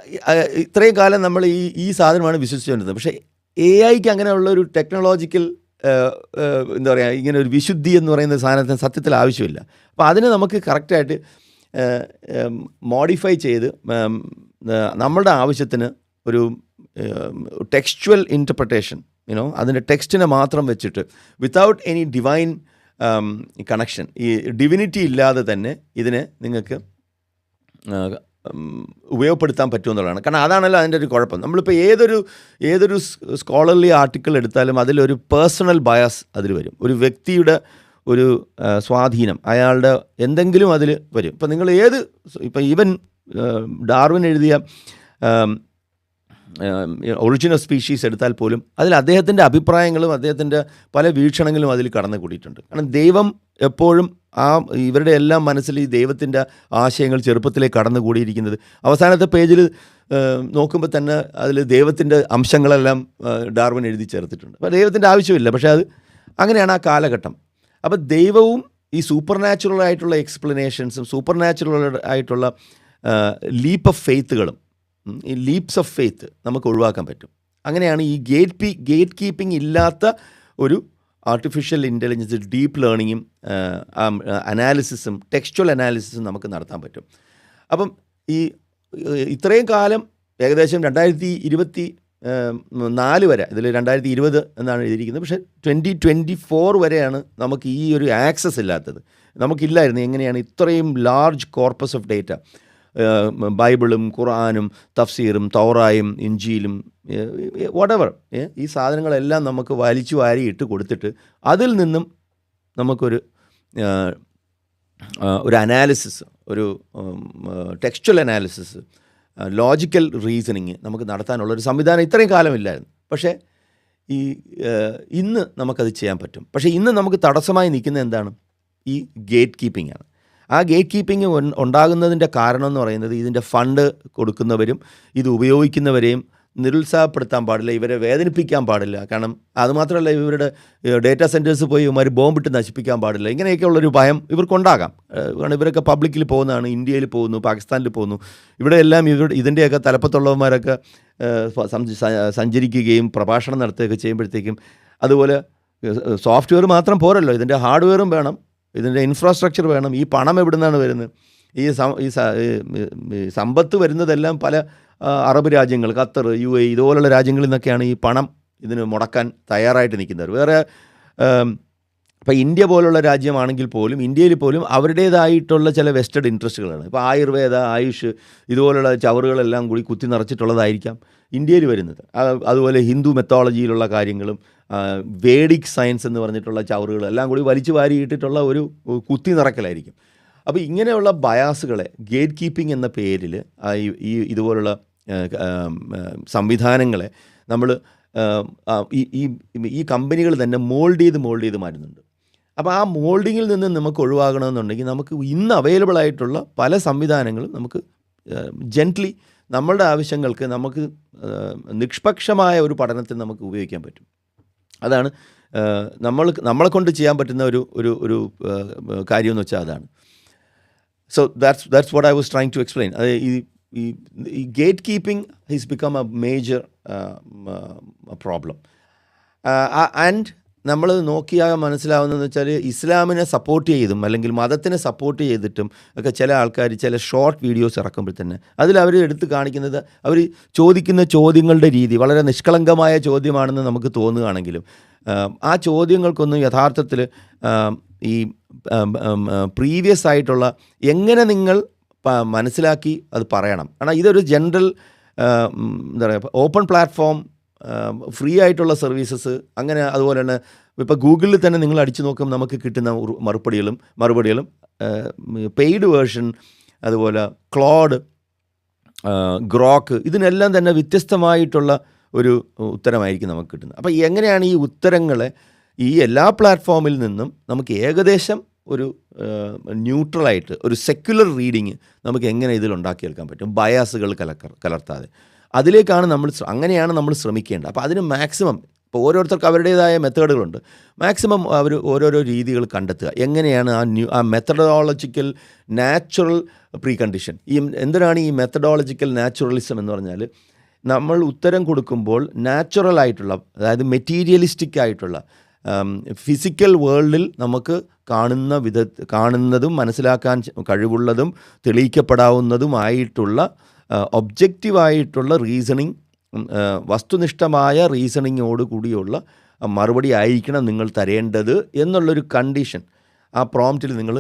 ഇത്രയും കാലം നമ്മൾ ഈ സാധനമാണ് വിശ്വസിച്ചുകൊണ്ടിരുന്നത്. പക്ഷേ AIക്ക് അങ്ങനെയുള്ള ഒരു ടെക്നോളജിക്കൽ എന്താ പറയുക, ഇങ്ങനെ ഒരു വിശുദ്ധി എന്ന് പറയുന്ന സാധനത്തിന് സത്യത്തിൽ ആവശ്യമില്ല. അപ്പോൾ അതിന് നമുക്ക് കറക്റ്റായിട്ട് മോഡിഫൈ ചെയ്ത് നമ്മളുടെ ആവശ്യത്തിന് ഒരു ടെക്സ്ച്വൽ ഇൻ്റർപ്രിട്ടേഷൻ, അതിൻ്റെ ടെക്സ്റ്റിനെ മാത്രം വെച്ചിട്ട് വിത്തൗട്ട് എനി ഡിവൈൻ കണക്ഷൻ, ഈ ഡിവിനിറ്റി ഇല്ലാതെ തന്നെ ഇതിനെ നിങ്ങൾക്ക് ഉപയോഗപ്പെടുത്താൻ പറ്റുമെന്നുള്ളതാണ്. കാരണം അതാണല്ലോ അതിൻ്റെ ഒരു കുഴപ്പം. നമ്മളിപ്പോൾ ഏതൊരു സ്കോളർലി ആർട്ടിക്കിൾ എടുത്താലും അതിലൊരു പേഴ്സണൽ ബയസ് അതിൽ വരും. ഒരു വ്യക്തിയുടെ ഒരു സ്വാധീനം, അയാളുടെ എന്തെങ്കിലും അതിൽ വരും. ഇപ്പം നിങ്ങൾ ഇപ്പം ഈവൻ ഡാർവിൻ എഴുതിയ ഒറിജിൻ ഓഫ് സ്പീഷീസ് എടുത്താൽ പോലും അതിൽ അദ്ദേഹത്തിൻ്റെ അഭിപ്രായങ്ങളും അദ്ദേഹത്തിൻ്റെ പല വീക്ഷണങ്ങളും അതിൽ കടന്നു കൂടിയിട്ടുണ്ട്. കാരണം ദൈവം എപ്പോഴും ഇവരുടെ എല്ലാം മനസ്സിൽ ഈ ദൈവത്തിൻ്റെ ആശയങ്ങൾ ചെറുപ്പത്തിലേക്ക് കടന്നു കൂടിയിരിക്കുന്നത്. അവസാനത്തെ പേജിൽ നോക്കുമ്പോൾ തന്നെ അതിൽ ദൈവത്തിൻ്റെ അംശങ്ങളെല്ലാം ഡാർവിൻ എഴുതി ചേർത്തിട്ടുണ്ട്. അപ്പോൾ ദൈവത്തിൻ്റെ ആവശ്യമില്ല, പക്ഷേ അത് അങ്ങനെയാണ് ആ കാലഘട്ടം. അപ്പോൾ ദൈവവും ഈ സൂപ്പർ നാച്ചുറൽ ആയിട്ടുള്ള എക്സ്പ്ലനേഷൻസും സൂപ്പർ നാച്ചുറൽ ആയിട്ടുള്ള ലീപ്പ് ഓഫ് ഫെയ്ത്തുകളും, ഈ ലീപ്സ് ഓഫ് ഫെയ്ത്ത് നമുക്ക് ഒഴിവാക്കാൻ പറ്റും. അങ്ങനെയാണ് ഈ ഗേറ്റ് കീപ്പിംഗ് ഇല്ലാത്ത ഒരു ആർട്ടിഫിഷ്യൽ ഇൻ്റലിജൻസ്, ഡീപ്പ് ലേണിങ്ങും അനാലിസിസും ടെക്സ്ച്വൽ അനാലിസിസും നമുക്ക് നടത്താൻ പറ്റും. അപ്പം ഇത്രയും കാലം ഏകദേശം 2024 വരെ, ഇതിൽ 2020 എന്നാണ് എഴുതിയിരിക്കുന്നത്, പക്ഷേ 2024 വരെയാണ് നമുക്ക് ഈ ഒരു ആക്സസ് ഇല്ലാത്തത്. നമുക്കില്ലായിരുന്നു. എങ്ങനെയാണ് ഇത്രയും ലാർജ് കോർപ്പസ് ഓഫ് ഡേറ്റ, ബൈബിളും ഖുർആനും തഫ്സീറും തൗറായും ഇഞ്ചീലും വട്ടെവർ, ഈ സാധനങ്ങളെല്ലാം നമുക്ക് വലിച്ചു വാരി ഇട്ട് കൊടുത്തിട്ട് അതിൽ നിന്നും നമുക്കൊരു അനാലിസിസ്, ഒരു ടെക്സ്ച്വൽ അനാലിസിസ്, ലോജിക്കൽ റീസണിങ് നമുക്ക് നടത്താനുള്ളൊരു സംവിധാനം ഇത്രയും കാലമില്ലായിരുന്നു. പക്ഷേ ഇന്ന് നമുക്കത് ചെയ്യാൻ പറ്റും. പക്ഷേ ഇന്ന് നമുക്ക് തടസ്സമായി നിൽക്കുന്നത് എന്താണ്? ഈ ഗേറ്റ് കീപ്പിംഗ് ആണ്. ആ ഗേറ്റ് കീപ്പിംഗ് ഉണ്ടാകുന്നതിൻ്റെ കാരണം എന്ന് പറയുന്നത് ഇതിൻ്റെ ഫണ്ട് കൊടുക്കുന്നവരും ഇത് ഉപയോഗിക്കുന്നവരെയും നിരുത്സാഹപ്പെടുത്താൻ പാടില്ല, ഇവരെ വേദനിപ്പിക്കാൻ പാടില്ല. കാരണം അതുമാത്രമല്ല, ഇവരുടെ ഡേറ്റാ സെൻറ്റേഴ്സ് പോയി ഇവന്മാർ ബോംബിട്ട് നശിപ്പിക്കാൻ പാടില്ല. ഇങ്ങനെയൊക്കെയുള്ളൊരു ഭയം ഇവർക്കുണ്ടാകാം. കാരണം ഇവരൊക്കെ പബ്ലിക്കിൽ പോകുന്നതാണ്, ഇന്ത്യയിൽ പോകുന്നു, പാകിസ്ഥാനിൽ പോകുന്നു, ഇവിടെയെല്ലാം ഇതിൻ്റെയൊക്കെ തലപ്പത്തുള്ളവന്മാരൊക്കെ സഞ്ചരിക്കുകയും പ്രഭാഷണം നടത്തുകയൊക്കെ ചെയ്യുമ്പോഴത്തേക്കും, അതുപോലെ സോഫ്റ്റ്വെയർ മാത്രം പോരല്ലോ, ഇതിൻ്റെ ഹാർഡ്വെയറും വേണം, ഇതിൻ്റെ ഇൻഫ്രാസ്ട്രക്ചർ വേണം. ഈ പണം എവിടെ നിന്നാണ് വരുന്നത്? ഈ സമ്പത്ത് വരുന്നതെല്ലാം പല അറബ് രാജ്യങ്ങൾ, ഖത്തർ, UAE ഇതുപോലുള്ള രാജ്യങ്ങളിൽ നിന്നൊക്കെയാണ് ഈ പണം ഇതിന് മുടക്കാൻ തയ്യാറായിട്ട് നിൽക്കുന്നവർ. വേറെ ഇപ്പോൾ ഇന്ത്യ പോലുള്ള രാജ്യമാണെങ്കിൽ പോലും ഇന്ത്യയിൽ പോലും അവരുടേതായിട്ടുള്ള ചില വെസ്റ്റഡ് ഇൻട്രസ്റ്റുകളാണ്. ഇപ്പോൾ ആയുർവേദ, ആയുഷ് ഇതുപോലുള്ള ചവറുകളെല്ലാം കൂടി കുത്തി നിറച്ചിട്ടുള്ളതായിരിക്കാം ഇന്ത്യയിൽ വരുന്നത്. അതുപോലെ ഹിന്ദു മെത്തോളജിയിലുള്ള കാര്യങ്ങളും വേഡിക് സയൻസ് എന്ന് പറഞ്ഞിട്ടുള്ള ചവറുകളും എല്ലാം കൂടി വലിച്ചു വാരിയിട്ടിട്ടുള്ള ഒരു കുത്തി നിറക്കലായിരിക്കും. അപ്പോൾ ഇങ്ങനെയുള്ള ബയാസുകളെ ഗേറ്റ് കീപ്പിംഗ് എന്ന പേരിൽ ഇതുപോലുള്ള സംവിധാനങ്ങളെ നമ്മൾ ഈ കമ്പനികൾ തന്നെ മോൾഡ് ചെയ്ത് മാറ്റുന്നുണ്ട്. അപ്പോൾ ആ മോൾഡിങ്ങിൽ നിന്ന് നമുക്ക് ഒഴിവാകണമെന്നുണ്ടെങ്കിൽ നമുക്ക് ഇന്ന് അവൈലബിൾ ആയിട്ടുള്ള പല സംവിധാനങ്ങളും നമുക്ക് ജെൻറ്റ്ലി നമ്മളുടെ ആവശ്യങ്ങൾക്ക് നമുക്ക് നിഷ്പക്ഷമായ ഒരു പഠനത്തിൽ നമുക്ക് ഉപയോഗിക്കാൻ പറ്റും. അതാണ് നമ്മളെ കൊണ്ട് ചെയ്യാൻ പറ്റുന്ന ഒരു കാര്യം എന്ന് വെച്ചാൽ അതാണ്. So that's what I was trying to explain. അത് ഈ gatekeeping has become a major problem. And നമ്മൾ നോക്കിയാൽ മനസ്സിലാവുന്നതെന്ന് വെച്ചാൽ ഇസ്ലാമിനെ സപ്പോർട്ട് ചെയ്തും അല്ലെങ്കിൽ മതത്തിനെ സപ്പോർട്ട് ചെയ്തിട്ടും ഒക്കെ ചില ആൾക്കാർ ചില ഷോർട്ട് വീഡിയോസ് ഇറക്കുമ്പോൾ തന്നെ അതിൽ അവർ എടുത്ത് കാണിക്കുന്നത്, അവർ ചോദിക്കുന്ന ചോദ്യങ്ങളുടെ രീതി വളരെ നിഷ്കളങ്കമായ ചോദ്യമാണെന്ന് നമുക്ക് തോന്നുകയാണെങ്കിലും ആ ചോദ്യങ്ങൾക്കൊന്നും യഥാർത്ഥത്തിൽ ഈ പ്രീവിയസ് ആയിട്ടുള്ള എങ്ങനെ നിങ്ങൾ മനസ്സിലാക്കി അത് പറയണം. കാരണം ഇതൊരു ജനറൽ എന്താ പറയുക ഓപ്പൺ പ്ലാറ്റ്ഫോം, ഫ്രീ ആയിട്ടുള്ള സർവീസസ്, അങ്ങനെ അതുപോലെ തന്നെ ഇപ്പോൾ ഗൂഗിളിൽ തന്നെ നിങ്ങൾ അടിച്ചു നോക്കും നമുക്ക് കിട്ടുന്ന മറുപടികളും പെയ്ഡ് വേർഷൻ, അതുപോലെ ക്ലോഡ്, ഗ്രോക്ക്, ഇതിനെല്ലാം തന്നെ വ്യത്യസ്തമായിട്ടുള്ള ഒരു ഉത്തരമായിരിക്കും നമുക്ക് കിട്ടുന്നത്. അപ്പോൾ എങ്ങനെയാണ് ഈ ഉത്തരങ്ങളെ ഈ എല്ലാ പ്ലാറ്റ്ഫോമിൽ നിന്നും നമുക്ക് ഏകദേശം ഒരു ന്യൂട്രലായിട്ട് ഒരു സെക്യുലർ റീഡിങ് നമുക്ക് എങ്ങനെ ഇതിലുണ്ടാക്കിയെടുക്കാൻ പറ്റും, ബയാസുകൾ കലർത്താതെ. അതിലേക്കാണ് അങ്ങനെയാണ് നമ്മൾ ശ്രമിക്കേണ്ടത്. അപ്പോൾ അതിന് മാക്സിമം ഇപ്പോൾ ഓരോരുത്തർക്ക് അവരുടേതായ മെത്തേഡുകളുണ്ട്. മാക്സിമം അവർ ഓരോരോ രീതികൾ കണ്ടെത്തുക. എങ്ങനെയാണ് ആ മെത്തഡോളജിക്കൽ നാച്ചുറൽ പ്രീ കണ്ടീഷൻ. എന്തിനാണ് ഈ മെത്തഡോളജിക്കൽ നാച്ചുറലിസം എന്ന് പറഞ്ഞാൽ, നമ്മൾ ഉത്തരം കൊടുക്കുമ്പോൾ നാച്ചുറലായിട്ടുള്ള, അതായത് മെറ്റീരിയലിസ്റ്റിക് ആയിട്ടുള്ള ഫിസിക്കൽ വേൾഡിൽ നമുക്ക് കാണുന്നതും മനസ്സിലാക്കാൻ കഴിവുള്ളതും തെളിയിക്കപ്പെടാവുന്നതുമായിട്ടുള്ള ഒബ്ജക്റ്റീവായിട്ടുള്ള റീസണിങ്, വസ്തുനിഷ്ഠമായ റീസണിങ്ങോട് കൂടിയുള്ള മറുപടി ആയിരിക്കണം നിങ്ങൾ തരേണ്ടത് എന്നുള്ളൊരു കണ്ടീഷൻ ആ പ്രോംപ്റ്റിൽ നിങ്ങൾ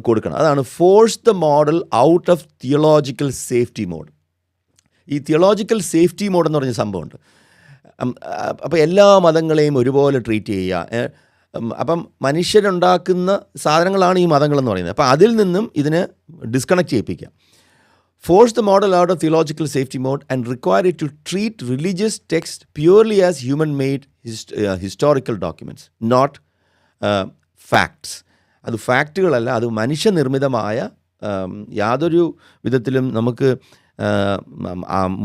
കൊടുക്കണം. അതാണ് force the model out of theological safety mode. ഈ തിയോളജിക്കൽ സേഫ്റ്റി മോഡ് എന്ന് പറഞ്ഞ സംഭവമുണ്ട്. അപ്പോൾ എല്ലാ മതങ്ങളെയും ഒരുപോലെ ട്രീറ്റ് ചെയ്യുക. അപ്പം മനുഷ്യരുണ്ടാക്കുന്ന സാധനങ്ങളാണ് ഈ മതങ്ങളെന്ന് പറയുന്നത്. അപ്പോൾ അതിൽ നിന്നും ഇതിനെ disconnect ചെയ്യിപ്പിക്കുക. Force the model out of theological safety mode and require it to treat religious texts purely as human-made historical documents, not facts. അത് ഫാക്റ്റുകളല്ല, അത് മനുഷ്യനിർമ്മിതമായ യാതൊരു വിധത്തിലും നമുക്ക്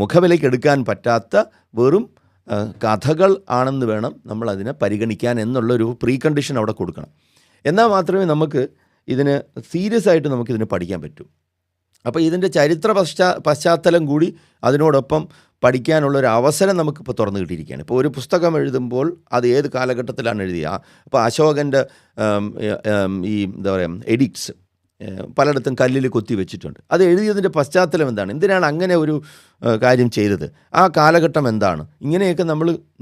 മുഖവിലേക്ക് എടുക്കാൻ പറ്റാത്ത വെറും കഥകൾ ആണെന്ന് വേണം നമ്മളതിനെ പരിഗണിക്കാൻ എന്നുള്ളൊരു പ്രീ കണ്ടീഷൻ അവിടെ കൊടുക്കണം. എന്നാൽ മാത്രമേ നമുക്ക് ഇതിന് സീരിയസ് ആയിട്ട് നമുക്കിതിനെ പഠിക്കാൻ പറ്റൂ. അപ്പോൾ ഇതിൻ്റെ ചരിത്ര പശ്ചാത്തലം കൂടി അതിനോടൊപ്പം പഠിക്കാനുള്ളൊരു അവസരം നമുക്കിപ്പോൾ തുറന്നു കിട്ടിയിരിക്കുകയാണ്. ഇപ്പോൾ ഒരു പുസ്തകം എഴുതുമ്പോൾ അത് ഏത് കാലഘട്ടത്തിലാണ് എഴുതിയ, അപ്പോൾ അശോകൻ്റെ ഈ എന്താ പറയുക എഡിക്ട്സ് പലയിടത്തും കല്ലിൽ കൊത്തി വെച്ചിട്ടുണ്ട്. അത് എഴുതിയതിൻ്റെ പശ്ചാത്തലം എന്താണ്, എന്തിനാണ് അങ്ങനെ ഒരു കാര്യം ചെയ്തത്, ആ കാലഘട്ടം എന്താണ്, ഇങ്ങനെയൊക്കെ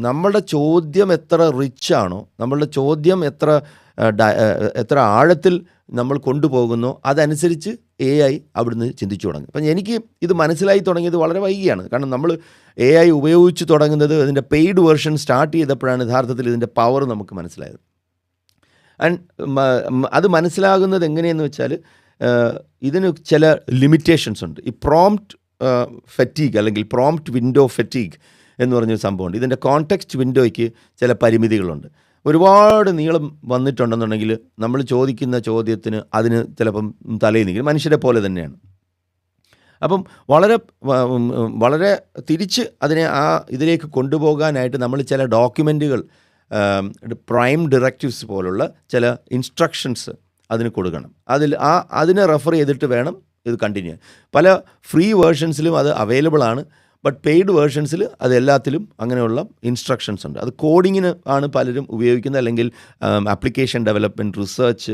നമ്മളുടെ ചോദ്യം എത്ര റിച്ചാണോ, നമ്മളുടെ ചോദ്യം എത്ര ആഴത്തിൽ നമ്മൾ കൊണ്ടുപോകുന്നോ അതനുസരിച്ച് AI അവിടുന്ന് ചിന്തിച്ചു തുടങ്ങും. അപ്പം എനിക്ക് ഇത് മനസ്സിലായി തുടങ്ങിയത് വളരെ വൈകിയാണ്. കാരണം നമ്മൾ AI ഉപയോഗിച്ച് തുടങ്ങുന്നത് ഇതിൻ്റെ പെയ്ഡ് വേർഷൻ സ്റ്റാർട്ട് ചെയ്തപ്പോഴാണ് യഥാർത്ഥത്തിൽ ഇതിൻ്റെ പവർ നമുക്ക് മനസ്സിലായത്. ആൻഡ് അത് മനസ്സിലാകുന്നത് എങ്ങനെയെന്ന് വെച്ചാൽ ഇതിന് ചില ലിമിറ്റേഷൻസ് ഉണ്ട്. ഈ പ്രോംപ്റ്റ് ഫെറ്റീഗ് അല്ലെങ്കിൽ പ്രോംപ്റ്റ് വിൻഡോ ഫെറ്റീഗ് എന്ന് പറഞ്ഞൊരു സംഭവമുണ്ട്. ഇതിൻ്റെ കോണ്ടെക്സ്റ്റ് വിൻഡോയ്ക്ക് ചില പരിമിതികളുണ്ട്. ഒരുപാട് നീളം വന്നിട്ടുണ്ടെന്നുണ്ടെങ്കിൽ നമ്മൾ ചോദിക്കുന്ന ചോദ്യത്തിന് അതിന് ചിലപ്പം തലയിൽ നിൽക്കും. മനുഷ്യരെ പോലെ തന്നെയാണ്. അപ്പം വളരെ തിരിച്ച് അതിനെ ഇതിലേക്ക് കൊണ്ടുപോകാനായിട്ട് നമ്മൾ ചില ഡോക്യുമെൻറ്റുകൾ, പ്രൈം ഡയറക്റ്റീവ്സ് പോലുള്ള ചില ഇൻസ്ട്രക്ഷൻസ് അതിന് കൊടുക്കണം. അതിനെ റെഫർ ചെയ്തിട്ട് വേണം ഇത് കണ്ടിന്യൂ. പല ഫ്രീ വേർഷൻസിലും അത് അവൈലബിൾ ആണ്. ബട്ട് പെയ്ഡ് വേർഷൻസിൽ അത് എല്ലാത്തിലും അങ്ങനെയുള്ള ഇൻസ്ട്രക്ഷൻസ് ഉണ്ട്. അത് കോഡിങ്ങിന് ആണ് പലരും ഉപയോഗിക്കുന്നത്, അല്ലെങ്കിൽ ആപ്ലിക്കേഷൻ ഡെവലപ്മെൻറ്റ്, റിസർച്ച്,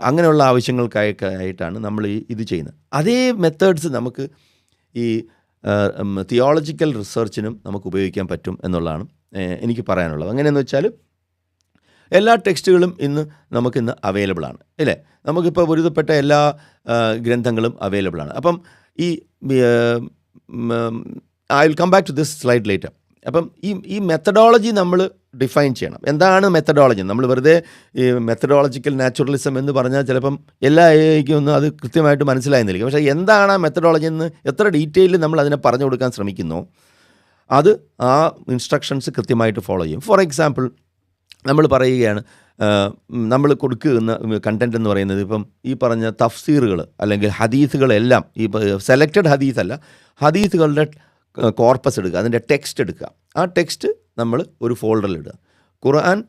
അങ്ങനെയുള്ള ആവശ്യങ്ങൾക്കായിട്ടാണ് നമ്മൾ ഇത് ചെയ്യുന്നത്. അതേ മെത്തേഡ്സ് നമുക്ക് ഈ തിയോളജിക്കൽ റിസർച്ചിനും നമുക്ക് ഉപയോഗിക്കാൻ പറ്റും എന്നുള്ളതാണ് എനിക്ക് പറയാനുള്ളത്. അങ്ങനെയെന്ന് വെച്ചാൽ എല്ലാ ടെക്സ്റ്റുകളും നമുക്കിന്ന് അവൈലബിൾ ആണ്, അല്ലേ? നമുക്കിപ്പോൾ ഒരുവിധപ്പെട്ട എല്ലാ ഗ്രന്ഥങ്ങളും അവൈലബിൾ ആണ്. അപ്പം I will come back to this slide later. അപ്പം ഈ മെത്തഡോളജി നമ്മൾ ഡിഫൈൻ ചെയ്യണം. എന്താണ് മെത്തഡോളജി? നമ്മൾ വെറുതെ ഈ മെത്തഡോളജിക്കൽ നാച്ചുറലിസം എന്ന് പറഞ്ഞാൽ ചിലപ്പം എല്ലാ AIക്കും ഒന്നും അത് കൃത്യമായിട്ട് മനസ്സിലായെന്നിരിക്കും. പക്ഷേ എന്താണ് ആ മെത്തഡോളജി എന്ന് എത്ര ഡീറ്റെയിലിൽ നമ്മൾ അതിനെ പറഞ്ഞു കൊടുക്കാൻ ശ്രമിക്കുന്നോ അത് ആ ഇൻസ്ട്രക്ഷൻസ് കൃത്യമായിട്ട് ഫോളോ ചെയ്യും. ഫോർ എക്സാമ്പിൾ, നമ്മൾ പറയുകയാണ്, നമ്മൾ കൊടുക്കുന്ന കണ്ടൻറ്റ് എന്ന് പറയുന്നത് ഇപ്പം ഈ പറഞ്ഞ തഫ്സീറുകൾ അല്ലെങ്കിൽ ഹദീസുകളെല്ലാം, ഈ സെലക്റ്റഡ് ഹദീസല്ല, ഹദീസുകളുടെ കോർപ്പസ് എടുക്കുക, അതിൻ്റെ ടെക്സ്റ്റ് എടുക്കുക. ആ ടെക്സ്റ്റ് നമ്മൾ ഒരു ഫോൾഡറിൽ ഇടുക. ഖുർആൻ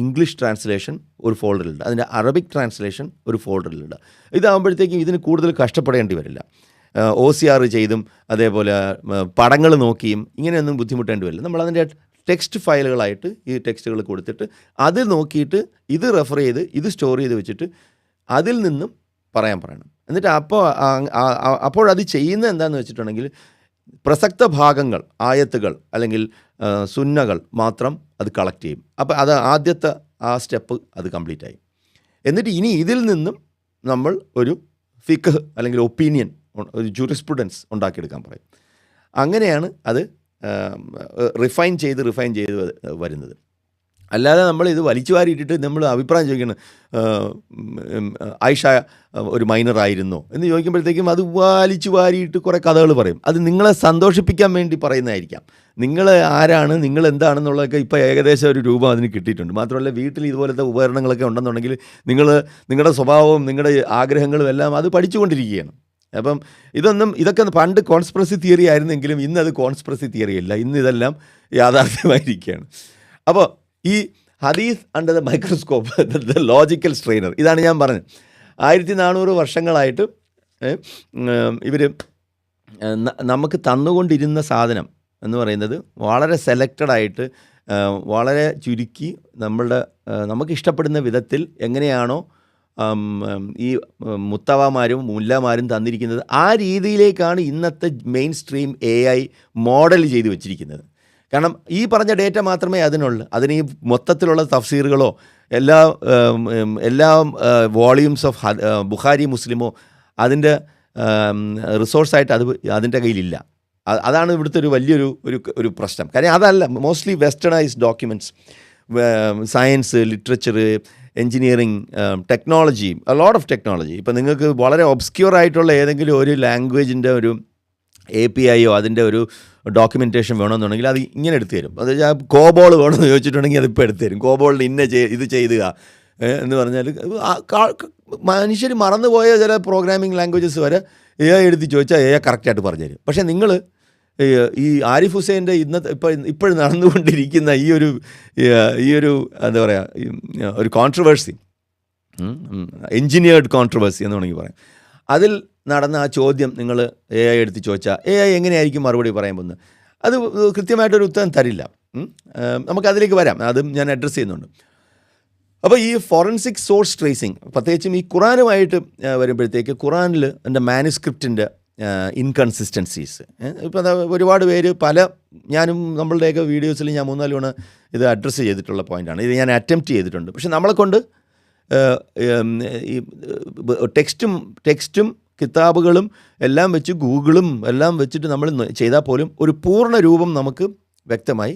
ഇംഗ്ലീഷ് ട്രാൻസ്ലേഷൻ ഒരു ഫോൾഡറിലുണ്ട്, അതിൻ്റെ അറബിക് ട്രാൻസ്ലേഷൻ ഒരു ഫോൾഡറിലുണ്ട്. ഇതാകുമ്പോഴത്തേക്കും ഇതിന് കൂടുതൽ കഷ്ടപ്പെടേണ്ടി വരില്ല. OCR ചെയ്തും അതേപോലെ പടങ്ങൾ നോക്കിയും ഇങ്ങനെയൊന്നും ബുദ്ധിമുട്ടേണ്ടി വരില്ല. നമ്മളതിൻ്റെ ടെക്സ്റ്റ് ഫയലുകളായിട്ട് ഈ ടെക്സ്റ്റുകൾ കൊടുത്തിട്ട് അത് നോക്കിയിട്ട് ഇത് റെഫർ ചെയ്ത് ഇത് സ്റ്റോർ ചെയ്ത് വെച്ചിട്ട് അതിൽ നിന്നും പറയണം. എന്നിട്ട് അപ്പോഴത് ചെയ്യുന്നത് എന്താണെന്ന് വെച്ചിട്ടുണ്ടെങ്കിൽ പ്രസക്ത ഭാഗങ്ങൾ, ആയത്തുകൾ അല്ലെങ്കിൽ സുന്നകൾ മാത്രം അത് കളക്ട് ചെയ്യും. അപ്പോൾ അത് ആദ്യത്തെ ആ സ്റ്റെപ്പ് അത് കംപ്ലീറ്റ് ആയി. എന്നിട്ട് ഇനി ഇതിൽ നിന്നും നമ്മൾ ഒരു ഫിഖ് അല്ലെങ്കിൽ ഒപ്പീനിയൻ, ഒരു ജൂറിസ്പ്രുഡൻസ് ഉണ്ടാക്കിയെടുക്കാൻ പറയും. അങ്ങനെയാണ് അത് റിഫൈൻ ചെയ്ത് വരുന്നത്. അല്ലാതെ നമ്മൾ ഇത് വലിച്ചു വാരിയിട്ടിട്ട് നമ്മൾ അഭിപ്രായം ചോദിക്കണം, ആയിഷ ഒരു മൈനറായിരുന്നോ എന്ന് ചോദിക്കുമ്പോഴത്തേക്കും അത് വലിച്ചു വാരിയിട്ട് കുറേ കഥകൾ പറയും. അത് നിങ്ങളെ സന്തോഷിപ്പിക്കാൻ വേണ്ടി പറയുന്നതായിരിക്കാം. നിങ്ങൾ ആരാണ്, നിങ്ങൾ എന്താണെന്നുള്ളതൊക്കെ ഇപ്പോൾ ഏകദേശം ഒരു രൂപം അതിന് കിട്ടിയിട്ടുണ്ട്. മാത്രമല്ല വീട്ടിൽ ഇതുപോലത്തെ ഉപകരണങ്ങളൊക്കെ ഉണ്ടെന്നുണ്ടെങ്കിൽ നിങ്ങളുടെ സ്വഭാവവും നിങ്ങളുടെ ആഗ്രഹങ്ങളും എല്ലാം അത് പഠിച്ചുകൊണ്ടിരിക്കുകയാണ്. അപ്പം ഇതൊക്കെ പണ്ട് കോൺസ്പിറസി തിയറി ആയിരുന്നെങ്കിലും ഇന്ന് അത് കോൺസ്പിറസി തിയറി അല്ല, ഇന്ന് ഇതെല്ലാം യാഥാർത്ഥ്യമായിരിക്കുകയാണ്. അപ്പോൾ ഈ ഹദീസ് under the microscope, the logical strainer, ഇതാണ് ഞാൻ പറഞ്ഞത്. 1400 വർഷങ്ങളായിട്ട് ഇവർ നമുക്ക് തന്നുകൊണ്ടിരുന്ന സാധനം എന്ന് പറയുന്നത് വളരെ സെലക്റ്റഡായിട്ട്, വളരെ ചുരുക്കി നമുക്ക് ഇഷ്ടപ്പെടുന്ന വിധത്തിൽ എങ്ങനെയാണോ ഈ മുത്തവമാരും മുല്ലമാരും തന്നിരിക്കുന്നത് ആ രീതിയിലേക്കാണ് ഇന്നത്തെ മെയിൻ സ്ട്രീം AI മോഡൽ ചെയ്ത് വെച്ചിരിക്കുന്നത്. കാരണം ഈ പറഞ്ഞ ഡേറ്റ മാത്രമേ അതിനുള്ളൂ. അതിന് ഈ മൊത്തത്തിലുള്ള തഫ്സീറുകളോ എല്ലാ വോളിയൂംസ് ഓഫ് ബുഖാരി മുസ്ലിമോ അതിൻ്റെ റിസോഴ്സായിട്ട് അതിൻ്റെ കയ്യിലില്ല. അതാണ് ഇവിടുത്തെ ഒരു വലിയൊരു ഒരു പ്രശ്നം. കാര്യം അതല്ല, mostly westernised documents, science, literature, engineering, technology, lot of technology. ഇപ്പം നിങ്ങൾക്ക് വളരെ ഒബ്സ്ക്യൂർ ആയിട്ടുള്ള ഏതെങ്കിലും ഒരു ലാംഗ്വേജിൻ്റെ ഒരു APIയോ അതിൻ്റെ ഒരു ഡോക്യുമെൻറ്റേഷൻ വേണമെന്നുണ്ടെങ്കിൽ അത് ഇങ്ങനെ എടുത്തു തരും. അത് കോബോൾ വേണമെന്ന് ചോദിച്ചിട്ടുണ്ടെങ്കിൽ അതിപ്പോൾ എടുത്തു തരും. കോബോളിൽ ഇത് ചെയ്യുക എന്ന് പറഞ്ഞാൽ മനുഷ്യർ മറന്നുപോയ ചില പ്രോഗ്രാമിംഗ് ലാംഗ്വേജസ് വരെ AI എടുത്ത് ചോദിച്ചാൽ AI കറക്റ്റായിട്ട് പറഞ്ഞു തരും. പക്ഷേ നിങ്ങൾ ഈ ആരിഫ് ഹുസൈൻ്റെ ഇപ്പോഴും നടന്നുകൊണ്ടിരിക്കുന്ന ഈ ഒരു എന്താ പറയുക, ഒരു കോൺട്രവേഴ്സി, എൻജിനീയർഡ് കോൺട്രവേഴ്സി എന്ന് വേണമെങ്കിൽ പറയാം, അതിൽ നടന്ന ആ ചോദ്യം നിങ്ങൾ AI എടുത്ത് ചോദിച്ചാൽ AI എങ്ങനെയായിരിക്കും മറുപടി പറയാൻ പോകുന്നത്? അത് കൃത്യമായിട്ടൊരു ഉത്തരം തരില്ല. നമുക്കതിലേക്ക് വരാം, അതും ഞാൻ അഡ്രസ്സ് ചെയ്യുന്നുണ്ട്. അപ്പോൾ ഈ ഫോറൻസിക് സോഴ്സ് ട്രേസിങ്, പ്രത്യേകിച്ചും ഈ ഖുറാനുമായിട്ട് വരുമ്പോഴത്തേക്ക് ഖുറാനിൽ എൻ്റെ മാനുസ്ക്രിപ്റ്റിൻ്റെ ഇൻകൺസിസ്റ്റൻസീസ്, ഇപ്പോൾ ഒരുപാട് പേര് ഞാനും നമ്മളുടെയൊക്കെ വീഡിയോസിൽ ഞാൻ 3-4 തവണ ഇത് അഡ്രസ്സ് ചെയ്തിട്ടുള്ള പോയിൻ്റാണ്. ഇത് ഞാൻ അറ്റംപ്റ്റ് ചെയ്തിട്ടുണ്ട്. പക്ഷെ നമ്മളെ കൊണ്ട് ഈ ടെക്സ്റ്റും കിതാബുകളും എല്ലാം വെച്ച് ഗൂഗിളും എല്ലാം വെച്ചിട്ട് നമ്മൾ ചെയ്താൽ പോലും ഒരു പൂർണ്ണ രൂപം നമുക്ക് വ്യക്തമായി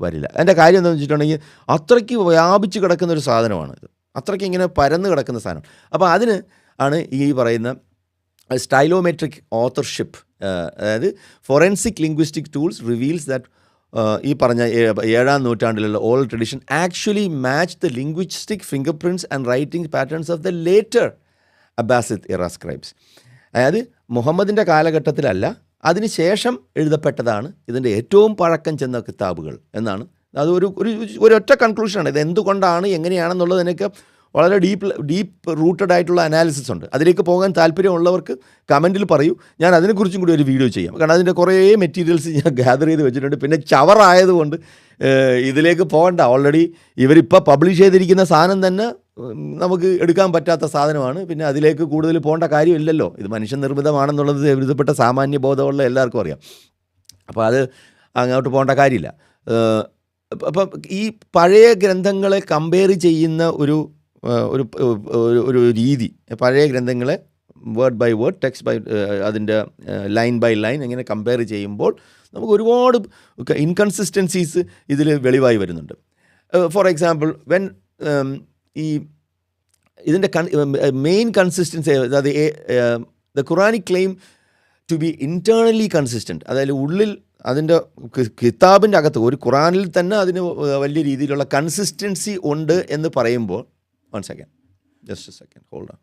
വരില്ല. അതിൻ്റെ കാര്യം എന്താണെന്ന് വെച്ചിട്ടുണ്ടെങ്കിൽ അത്രയ്ക്ക് വ്യാപിച്ച് കിടക്കുന്ന ഒരു സാധനമാണിത്, അത്രയ്ക്ക് ഇങ്ങനെ പരന്ന് കിടക്കുന്ന സാധനം. അപ്പോൾ അതിന് ആണ് ഈ പറയുന്ന സ്റ്റൈലോമെട്രിക് ഓത്തർഷിപ്പ്, അതായത് forensic linguistic tools reveals that ഈ പറഞ്ഞ 7-ാം നൂറ്റാണ്ടിലുള്ള all tradition actually match the linguistic fingerprints and writing patterns of the later Abbasid era scribes. അതായത് മുഹമ്മദിൻ്റെ കാലഘട്ടത്തിലല്ല, അതിന് ശേഷം എഴുതപ്പെട്ടതാണ് ഇതിൻ്റെ ഏറ്റവും പഴക്കം ചെന്ന കിതാബുകൾ എന്നാണ്. അത് ഒരൊറ്റ കൺക്ലൂഷനാണ്. ഇത് എന്തുകൊണ്ടാണ് എങ്ങനെയാണെന്നുള്ളതിനൊക്കെ വളരെ ഡീപ്പ് റൂട്ടഡ് ആയിട്ടുള്ള അനാലിസിസ് ഉണ്ട്. അതിലേക്ക് പോകാൻ താല്പര്യമുള്ളവർക്ക് കമൻറ്റിൽ പറയൂ, ഞാൻ അതിനെക്കുറിച്ചും കൂടി ഒരു വീഡിയോ ചെയ്യാം. കാരണം അതിൻ്റെ കുറേ മെറ്റീരിയൽസ് ഞാൻ ഗ്യാദർ ചെയ്ത് വെച്ചിട്ടുണ്ട്. പിന്നെ ചവറായതുകൊണ്ട് ഇതിലേക്ക് പോകണ്ട. ഓൾറെഡി ഇവരിപ്പോൾ പബ്ലിഷ് ചെയ്തിരിക്കുന്ന സാധനം തന്നെ നമുക്ക് എടുക്കാൻ പറ്റാത്ത സാധനമാണ്. പിന്നെ അതിലേക്ക് കൂടുതൽ പോകേണ്ട കാര്യമില്ലല്ലോ. ഇത് മനുഷ്യനിർമ്മിതമാണെന്നുള്ളത് എഴുതപ്പെട്ട സാമാന്യ ബോധമുള്ള എല്ലാവർക്കും അറിയാം. അപ്പോൾ അത് അങ്ങോട്ട് പോകേണ്ട കാര്യമില്ല. അപ്പം ഈ പഴയ ഗ്രന്ഥങ്ങളെ കമ്പയർ ചെയ്യുന്ന ഒരു രീതി, പഴയ ഗ്രന്ഥങ്ങളെ word by word, text by അതിൻ്റെ ലൈൻ ബൈ ലൈൻ എങ്ങനെ കമ്പയർ ചെയ്യുമ്പോൾ നമുക്ക് ഒരുപാട് ഇൻകൺസിസ്റ്റൻസീസ് ഇതിൽ വെളിവായി വരുന്നുണ്ട്. ഫോർ എക്സാമ്പിൾ, ഇതിൻ്റെ മെയിൻ കൺസിസ്റ്റൻസി, അതായത് the Quranic claim to be internally consistent, അതായത് ഉള്ളിൽ അതിൻ്റെ കിതാബിൻ്റെ അകത്ത് ഒരു ഖുറാനിൽ തന്നെ അതിന് വലിയ രീതിയിലുള്ള കൺസിസ്റ്റൻസി ഉണ്ട് എന്ന് പറയുമ്പോൾ, one second, just a second, hold on.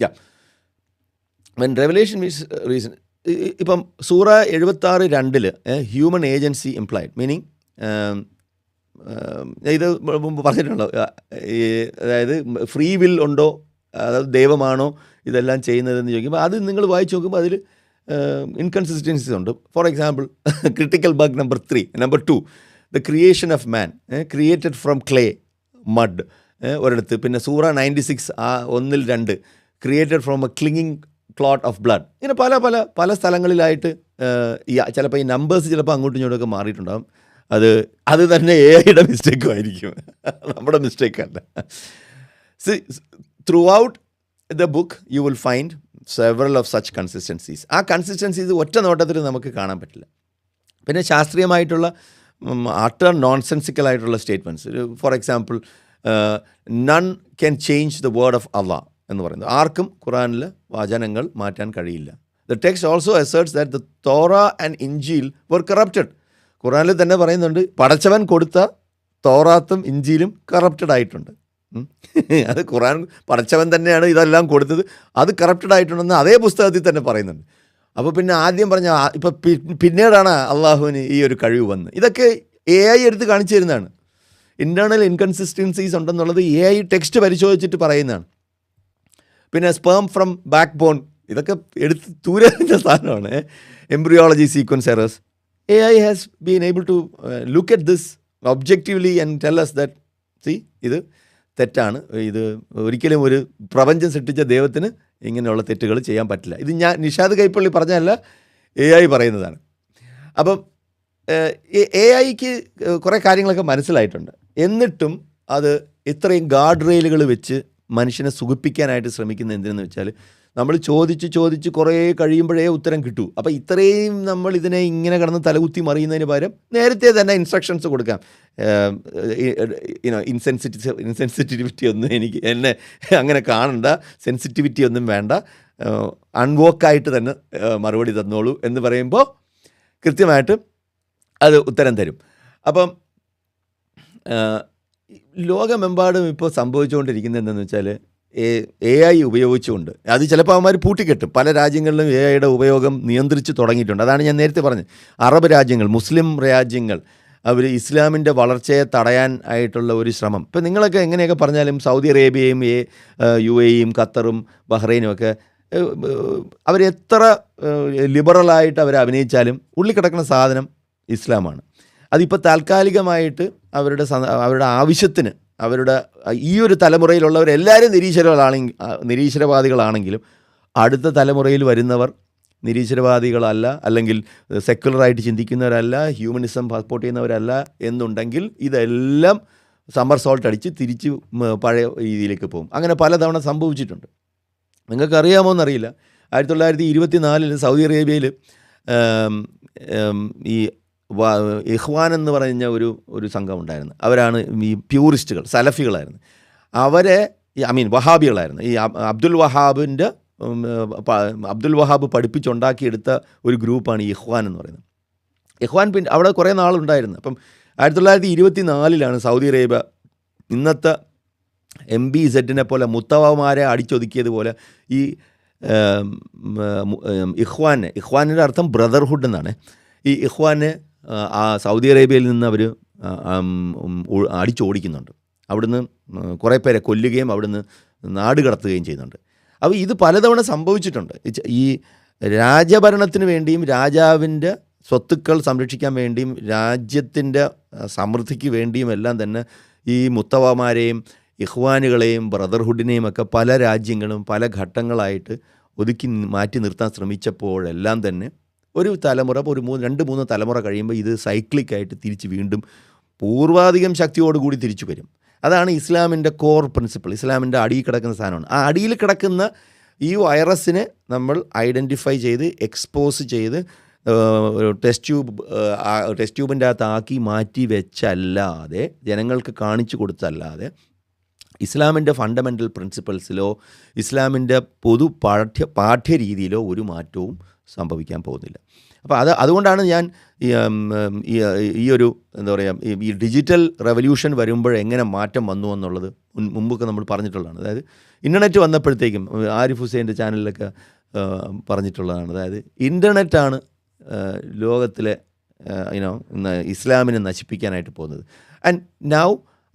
Yeah. When revelation means reason. ഇപ്പം സൂറ 76:2 ഹ്യൂമൻ ഏജൻസി ഇംപ്ലൈഡ്, മീനിങ് ഇത് മുമ്പ് പറഞ്ഞിട്ടുണ്ടോ, അതായത് ഫ്രീ വിൽ ഉണ്ടോ, അതായത് ദൈവമാണോ ഇതെല്ലാം ചെയ്യുന്നതെന്ന് ചോദിക്കുമ്പോൾ അത് നിങ്ങൾ വായിച്ച് നോക്കുമ്പോൾ അതിൽ ഇൻകൺസിസ്റ്റൻസീസ് ഉണ്ട്. For example critical bug number 2 the creation of man created from clay mud ഒരിടത്ത്. പിന്നെ സൂറ 96 1-2 created from A clinging clot of blood. ഇങ്ങനെ പല സ്ഥലങ്ങളിലായിട്ട് ചിലപ്പോൾ ഈ നമ്പേഴ്സ് ചിലപ്പോൾ അങ്ങോട്ടും ഇങ്ങോട്ടൊക്കെ മാറിയിട്ടുണ്ടാകും. അത് തന്നെ AI-യുടെ മിസ്റ്റേക്കും ആയിരിക്കും, നമ്മുടെ മിസ്റ്റേക്കല്ല. Throughout the book you will find several of such consistencies. ആ കൺസിസ്റ്റൻസീസ് ഒറ്റ നോട്ടത്തിൽ നമുക്ക് കാണാൻ പറ്റില്ല. പിന്നെ ശാസ്ത്രീയമായിട്ടുള്ള അട്ടർ നോൺസെൻസിക്കലായിട്ടുള്ള statements. For example none can change the word of Allah എന്ന് പറയുന്നത്. ആർക്കും ഖുറാനിലെ വചനങ്ങൾ മാറ്റാൻ കഴിയില്ല. The text also asserts that the Torah and Injeel were corrupted. ഖുറാനിൽ തന്നെ പറയുന്നുണ്ട് പടച്ചവൻ കൊടുത്ത തോറാത്തും ഇഞ്ചീലും കറപ്റ്റഡ് ആയിട്ടുണ്ട്. അത് ഖുറാൻ പടച്ചവൻ തന്നെയാണ് ഇതെല്ലാം കൊടുത്തത്, അത് കറപ്റ്റഡ് ആയിട്ടുണ്ടെന്ന് അതേ പുസ്തകത്തിൽ തന്നെ പറയുന്നുണ്ട്. അപ്പോൾ പിന്നെ ആദ്യം പറഞ്ഞ ഇപ്പം പിന്നീടാണ് അള്ളാഹുവിന് ഈ ഒരു കഴിവ് വന്ന്. ഇതൊക്കെ AI എടുത്ത് കാണിച്ചു തരുന്നതാണ്. ഇൻറ്റേർണൽ ഇൻകൺസിസ്റ്റൻസീസ് ഉണ്ടെന്നുള്ളത് AI ടെക്സ്റ്റ് പരിശോധിച്ചിട്ട് പറയുന്നതാണ്. പിന്നെ സ്പേം ഫ്രം ബാക്ക് ബോൺ, ഇതൊക്കെ എടുത്ത് തൂരറിഞ്ഞ സാധനമാണ്. Embryology sequence errors. AI has been able to look at this objectively and tell us that ഇത് തെറ്റാണ്. ഇത് ഒരിക്കലും ഒരു പ്രപഞ്ചം സൃഷ്ടിച്ച ദൈവത്തിന് ഇങ്ങനെയുള്ള തെറ്റുകൾ ചെയ്യാൻ പറ്റില്ല. ഇത് ഞാൻ നിഷാദ് കൈപ്പള്ളി പറഞ്ഞതല്ല, AI പറയുന്നതാണ്. അപ്പം AIക്ക് കുറേ കാര്യങ്ങളൊക്കെ മനസ്സിലായിട്ടുണ്ട്. എന്നിട്ടും അത് ഇത്രയും ഗാർഡ് റെയിലുകൾ വെച്ച് മനുഷ്യനെ സുഖിപ്പിക്കാനായിട്ട് ശ്രമിക്കുന്നത് എന്തിനെന്ന് വെച്ചാൽ നമ്മൾ ചോദിച്ച് കുറേ കഴിയുമ്പോഴേ ഉത്തരം കിട്ടൂ. അപ്പോൾ ഇത്രയും നമ്മൾ ഇതിനെ ഇങ്ങനെ കിടന്ന് തലകുത്തി മറിയുന്നതിന് പകരം നേരത്തെ തന്നെ ഇൻസ്ട്രക്ഷൻസ് കൊടുക്കാം. ഇൻസെൻസിറ്റിവിറ്റി ഒന്നും എന്നെ അങ്ങനെ കാണണ്ട, സെൻസിറ്റിവിറ്റി ഒന്നും വേണ്ട, അൺവോക്കായിട്ട് തന്നെ മറുപടി തന്നോളൂ എന്ന് പറയുമ്പോൾ കൃത്യമായിട്ട് അത് ഉത്തരം തരും. അപ്പം ലോകമെമ്പാടും ഇപ്പോൾ സംഭവിച്ചുകൊണ്ടിരിക്കുന്നത് എന്താണെന്ന് വെച്ചാൽ AI ഉപയോഗിച്ചുകൊണ്ട് അത് ചിലപ്പോൾ അവന്മാർ പൂട്ടിക്കെട്ടും. പല രാജ്യങ്ങളിലും AI-യുടെ ഉപയോഗം നിയന്ത്രിച്ച് തുടങ്ങിയിട്ടുണ്ട്. അതാണ് ഞാൻ നേരത്തെ പറഞ്ഞത്. അറബ് രാജ്യങ്ങൾ, മുസ്ലിം രാജ്യങ്ങൾ അവർ ഇസ്ലാമിൻ്റെ വളർച്ചയെ തടയാൻ ആയിട്ടുള്ള ഒരു ശ്രമം. ഇപ്പം നിങ്ങളൊക്കെ എങ്ങനെയൊക്കെ പറഞ്ഞാലും സൗദി അറേബ്യയും UAE-യും ഖത്തറും ബഹ്റൈനും ഒക്കെ അവരെത്ര ലിബറലായിട്ട് അവർ അഭിനയിച്ചാലും ഉള്ളിൽ കിടക്കുന്ന സാധനം ഇസ്ലാമാണ്. അതിപ്പോൾ താൽക്കാലികമായിട്ട് അവരുടെ ആവശ്യത്തിന് അവരുടെ ഈ ഒരു തലമുറയിലുള്ളവരെല്ലാവരും നിരീശ്വരവാദികളാണെങ്കിലും അടുത്ത തലമുറയിൽ വരുന്നവർ നിരീശ്വരവാദികളല്ല, അല്ലെങ്കിൽ സെക്കുലറായിട്ട് ചിന്തിക്കുന്നവരല്ല, ഹ്യൂമനിസം സപ്പോർട്ട് ചെയ്യുന്നവരല്ല എന്നുണ്ടെങ്കിൽ ഇതെല്ലാം സമ്മർ സോൾട്ട് അടിച്ച് തിരിച്ച് പഴയ രീതിയിലേക്ക് പോകും. അങ്ങനെ പലതവണ സംഭവിച്ചിട്ടുണ്ട്. നിങ്ങൾക്കറിയാമോ എന്നറിയില്ല, 1924 സൗദി അറേബ്യയിൽ ഈ ഇഖ്വാൻ എന്ന് പറഞ്ഞ ഒരു സംഘം ഉണ്ടായിരുന്നു. അവരാണ് ഈ പ്യൂറിസ്റ്റുകൾ, സലഫികളായിരുന്നു. അവരെ വഹാബികളായിരുന്നു. ഈ അബ്ദുൽ വഹാബ് പഠിപ്പിച്ചുണ്ടാക്കിയെടുത്ത ഒരു ഗ്രൂപ്പാണ് ഈ ഇഖ്വാൻ എന്ന് പറയുന്നത്. ഇഖ്വാൻ പിന്നെ അവിടെ കുറേ നാളുണ്ടായിരുന്നു. അപ്പം 1924 സൗദി അറേബ്യ ഇന്നത്തെ MBZ പോലെ മുത്തവമാരെ അടിച്ചൊതുക്കിയതുപോലെ ഈ ഇഖ്വാനിൻ്റെ അർത്ഥം ബ്രദർഹുഡ് എന്നാണ്. ഈ ഇഖ്വാനെ ആ സൗദി അറേബ്യയിൽ നിന്ന് അവർ അടിച്ചോടിക്കുന്നുണ്ട്. അവിടുന്ന് കുറേ പേരെ കൊല്ലുകയും അവിടുന്ന് നാട് കടത്തുകയും ചെയ്യുന്നുണ്ട്. അപ്പോൾ ഇത് പലതവണ സംഭവിച്ചിട്ടുണ്ട്. ഈ രാജഭരണത്തിന് വേണ്ടിയും രാജാവിൻ്റെ സ്വത്തുക്കൾ സംരക്ഷിക്കാൻ വേണ്ടിയും രാജ്യത്തിൻ്റെ സമൃദ്ധിക്ക് വേണ്ടിയും എല്ലാം തന്നെ ഈ മുത്തവമാരെയും ഇഖ്വാനുകളെയും ബ്രദർഹുഡിനെയും ഒക്കെ പല രാജ്യങ്ങളും പല ഘട്ടങ്ങളായിട്ട് ഒതുക്കി മാറ്റി നിർത്താൻ ശ്രമിച്ചപ്പോഴെല്ലാം തന്നെ ഒരു തലമുറ, ഒരു 2-3 തലമുറ കഴിയുമ്പോൾ ഇത് സൈക്ലിക്കായിട്ട് തിരിച്ച് വീണ്ടും പൂർവാധികം ശക്തിയോടുകൂടി തിരിച്ചു വരും. അതാണ് ഇസ്ലാമിൻ്റെ കോർ പ്രിൻസിപ്പിൾ. ഇസ്ലാമിൻ്റെ അടിയിൽ കിടക്കുന്ന സാധനമാണ്. ആ അടിയിൽ കിടക്കുന്ന ഈ വൈറസിനെ നമ്മൾ ഐഡൻറ്റിഫൈ ചെയ്ത് എക്സ്പോസ് ചെയ്ത് ടെസ്റ്റ് ട്യൂബിൻ്റെ അകത്താക്കി മാറ്റി വെച്ചല്ലാതെ, ജനങ്ങൾക്ക് കാണിച്ചു കൊടുത്തല്ലാതെ ഇസ്ലാമിൻ്റെ ഫണ്ടമെൻ്റൽ പ്രിൻസിപ്പിൾസിലോ ഇസ്ലാമിൻ്റെ പൊതു പാഠ്യരീതിയിലോ ഒരു മാറ്റവും സംഭവിക്കാൻ പോകുന്നില്ല. അപ്പോൾ അതുകൊണ്ടാണ് ഞാൻ ഈ ഒരു എന്താ പറയുക ഈ ഡിജിറ്റൽ റെവല്യൂഷൻ വരുമ്പോൾ എങ്ങനെ മാറ്റം വന്നു എന്നുള്ളത് മുമ്പൊക്കെ നമ്മൾ പറഞ്ഞിട്ടുള്ളതാണ്. അതായത് ഇൻ്റർനെറ്റ് വന്നപ്പോഴത്തേക്കും ആരിഫ് ഹുസൈൻ്റെ ചാനലിലൊക്കെ പറഞ്ഞിട്ടുള്ളതാണ്. അതായത് ഇൻ്റർനെറ്റാണ് ലോകത്തിലെ ഇസ്ലാമിനെ നശിപ്പിക്കാനായിട്ട് പോകുന്നത്. ആൻഡ് നൗ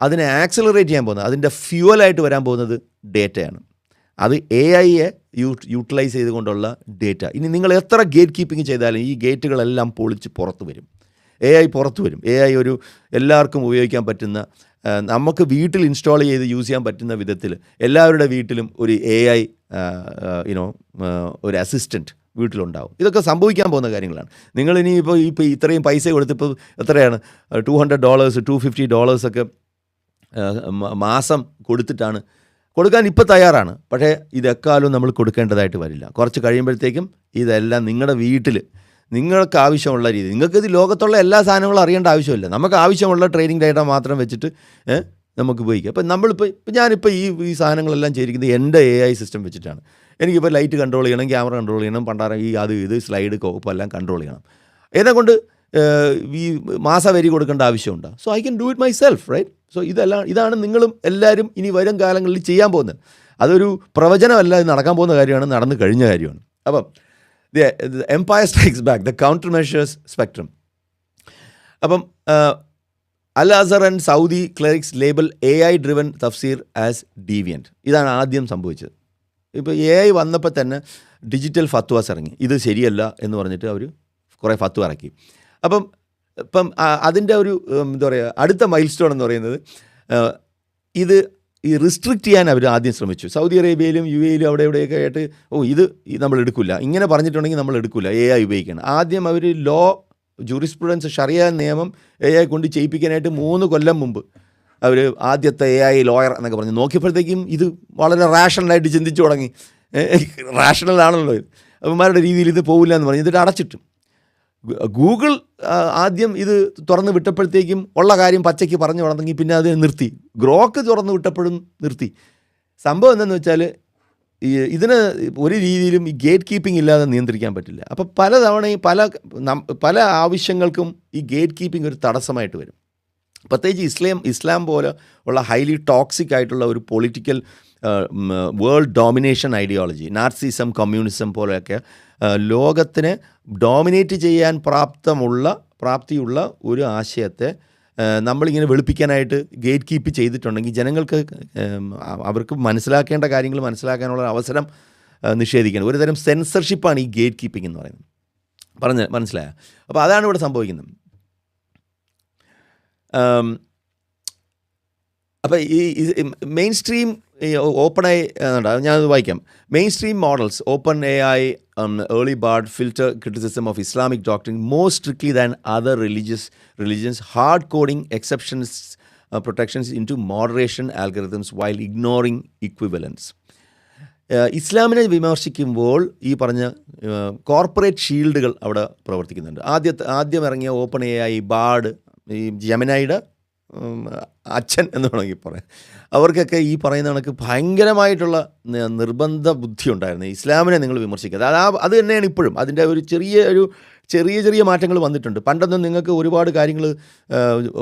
അതിനെ ആക്സലറേറ്റ് ചെയ്യാൻ പോകുന്നത്, അതിൻ്റെ ഫ്യൂവലായിട്ട് വരാൻ പോകുന്നത് ഡേറ്റയാണ്. അത് AI-യെ യൂട്ടിലൈസ് ചെയ്തുകൊണ്ടുള്ള ഡേറ്റ. ഇനി നിങ്ങൾ എത്ര ഗേറ്റ് കീപ്പിംഗ് ചെയ്താലും ഈ ഗേറ്റുകളെല്ലാം പൊളിച്ച് പുറത്ത് വരും. AI പുറത്ത് വരും. AI ഒരു എല്ലാവർക്കും ഉപയോഗിക്കാൻ പറ്റുന്ന, നമുക്ക് വീട്ടിൽ ഇൻസ്റ്റാൾ ചെയ്ത് യൂസ് ചെയ്യാൻ പറ്റുന്ന വിധത്തിൽ എല്ലാവരുടെ വീട്ടിലും ഒരു AI ഒരു അസിസ്റ്റൻറ്റ് വീട്ടിലുണ്ടാവും. ഇതൊക്കെ സംഭവിക്കാൻ പോകുന്ന കാര്യങ്ങളാണ്. നിങ്ങളിനി ഇപ്പോൾ ഇത്രയും പൈസ കൊടുത്തിപ്പോൾ എത്രയാണ് $200 $250 ഒക്കെ മാസം കൊടുക്കാൻ ഇപ്പോൾ തയ്യാറാണ്. പക്ഷേ ഇതെക്കാലം നമ്മൾ കൊടുക്കേണ്ടതായിട്ട് വരില്ല. കുറച്ച് കഴിയുമ്പോഴത്തേക്കും ഇതെല്ലാം നിങ്ങളുടെ വീട്ടിൽ നിങ്ങൾക്ക് ആവശ്യമുള്ള രീതി, നിങ്ങൾക്കിത് ലോകത്തുള്ള എല്ലാ സാധനങ്ങളും അറിയേണ്ട ആവശ്യമില്ല. നമുക്ക് ആവശ്യമുള്ള ട്രെയിനിങ് ഡേറ്റ മാത്രം വെച്ചിട്ട് നമുക്ക് ഉപയോഗിക്കാം. അപ്പം ഞാനിപ്പോൾ ഈ സാധനങ്ങളെല്ലാം ചെയ്തിരിക്കുന്നത് എൻ്റെ AI സിസ്റ്റം വെച്ചിട്ടാണ്. എനിക്കിപ്പോൾ ലൈറ്റ് കൺട്രോൾ ചെയ്യണം, ക്യാമറ കൺട്രോൾ ചെയ്യണം, ഇത് സ്ലൈഡ് കോപ്പെല്ലാം കൺട്രോൾ ചെയ്യണം. എന്നെക്കൊണ്ട് ഈ മാസവരി കൊടുക്കേണ്ട ആവശ്യമുണ്ട്. So I can do it myself, right? So ഇതാണ് നിങ്ങളും എല്ലാവരും ഇനി വരും കാലങ്ങളിൽ ചെയ്യാൻ പോകുന്നത്. അതൊരു പ്രവചനമല്ല, ഇത് നടക്കാൻ പോകുന്ന കാര്യമാണ്, നടന്നു കഴിഞ്ഞ കാര്യമാണ്. അപ്പം empire strikes back, the countermeasures spectrum. അപ്പം al Azhar and Saudi clerics label AI driven tafsir as deviant. ഇതാണ് ആദ്യം സംഭവിച്ചത്. ഇപ്പോൾ AI വന്നപ്പോൾ തന്നെ ഡിജിറ്റൽ ഫത്വാസ് ഇറങ്ങി. ഇത് ശരിയല്ല എന്ന് പറഞ്ഞിട്ട് അവർ കുറേ ഫത്വ ഇറക്കി. ഇപ്പം അതിൻ്റെ ഒരു എന്താ പറയുക, അടുത്ത മൈൽ സ്റ്റോൺ എന്ന് പറയുന്നത് ഇത് റിസ്ട്രിക്റ്റ് ചെയ്യാൻ അവർ ആദ്യം ശ്രമിച്ചു. സൗദി അറേബ്യയിലും UAE-യിലും അവിടെ ഇവിടെയൊക്കെ ആയിട്ട് ഇത് നമ്മൾ എടുക്കില്ല, ഇങ്ങനെ പറഞ്ഞിട്ടുണ്ടെങ്കിൽ നമ്മൾ എടുക്കില്ല, AI ഉപയോഗിക്കണം. ആദ്യം അവർ ജൂറിസ്പ്രുഡൻസ് ഷറിയ നിയമം AI കൊണ്ട് ചെയ്യിപ്പിക്കാനായിട്ട് 3 കൊല്ലം മുമ്പ് അവർ ആദ്യത്തെ AI ലോയർ എന്നൊക്കെ പറഞ്ഞ് നോക്കിയപ്പോഴത്തേക്കും ഇത് വളരെ റാഷണലായിട്ട് ചിന്തിച്ചു തുടങ്ങി. റാഷണലാണല്ലോ ഇത്, അവന്മാരുടെ രീതിയിൽ ഇത് പോകില്ല എന്ന് പറഞ്ഞ് ഇതിട്ട് അടച്ചിട്ടു. ഗൂഗിൾ ആദ്യം ഇത് തുറന്ന് വിട്ടപ്പോഴത്തേക്കും ഉള്ള കാര്യം പച്ചയ്ക്ക് പറഞ്ഞു തുടങ്ങി, പിന്നെ അത് നിർത്തി. ഗ്രോക്ക് തുറന്ന് വിട്ടപ്പോഴും നിർത്തി. സംഭവം എന്താണെന്ന് വെച്ചാൽ ഇതിന് ഒരു രീതിയിലും ഈ ഗേറ്റ് കീപ്പിംഗ് ഇല്ലാതെ നിയന്ത്രിക്കാൻ പറ്റില്ല. അപ്പോൾ പലതവണയും പല ആവശ്യങ്ങൾക്കും ഈ ഗേറ്റ് കീപ്പിംഗ് ഒരു തടസ്സമായിട്ട് വരും. പ്രത്യേകിച്ച് ഇസ്ലാം പോലെ ഉള്ള ഹൈലി ടോക്സിക് ആയിട്ടുള്ള ഒരു political world domination ideology, narcissism, communism പോലെയൊക്കെ ലോകത്തിനെ ഡോമിനേറ്റ് ചെയ്യാൻ പ്രാപ്തിയുള്ള ഒരു ആശയത്തെ നമ്മളിങ്ങനെ വെളുപ്പിക്കാനായിട്ട് ഗേറ്റ് കീപ്പ് ചെയ്തിട്ടുണ്ടെങ്കിൽ ജനങ്ങൾക്ക് അവർക്ക് മനസ്സിലാക്കേണ്ട കാര്യങ്ങൾ മനസ്സിലാക്കാനുള്ള അവസരം നിഷേധിക്കണം. ഒരു തരം സെൻസർഷിപ്പാണ് ഈ ഗേറ്റ് കീപ്പിംഗ് എന്ന് പറയുന്നത്. മനസ്സിലായോ? അപ്പോൾ അതാണ് ഇവിടെ സംഭവിക്കുന്നത്. അപ്പോൾ ഈ മെയിൻ സ്ട്രീം ഓപ്പൺ ഞാനത് വായിക്കാം. Main stream models open AI early barred filter criticism of Islamic doctrine more strictly than other religions, hard coding exceptions protections into moderation algorithms while ignoring equivalence. ഇസ്ലാമിനെ വിമർശിക്കുമ്പോൾ ഈ പറഞ്ഞ കോർപ്പറേറ്റ് ഷീൽഡുകൾ അവിടെ പ്രവർത്തിക്കുന്നുണ്ട്. ആദ്യം ഇറങ്ങിയ ഓപ്പൺ AI ബാർഡ്, ഈ ജെമിനൈയുടെ അച്ഛൻ എന്ന് വേണമെങ്കിൽ പറയാം, അവർക്കൊക്കെ ഈ പറയുന്ന കണക്ക് ഭയങ്കരമായിട്ടുള്ള നിർബന്ധ ബുദ്ധി ഉണ്ടായിരുന്നു. ഇസ്ലാമിനെ നിങ്ങൾ വിമർശിക്കാതെ അത് തന്നെയാണ് ഇപ്പോഴും. അതിൻ്റെ ഒരു ചെറിയ മാറ്റങ്ങൾ വന്നിട്ടുണ്ട്. പണ്ടൊന്നും നിങ്ങൾക്ക് ഒരുപാട് കാര്യങ്ങൾ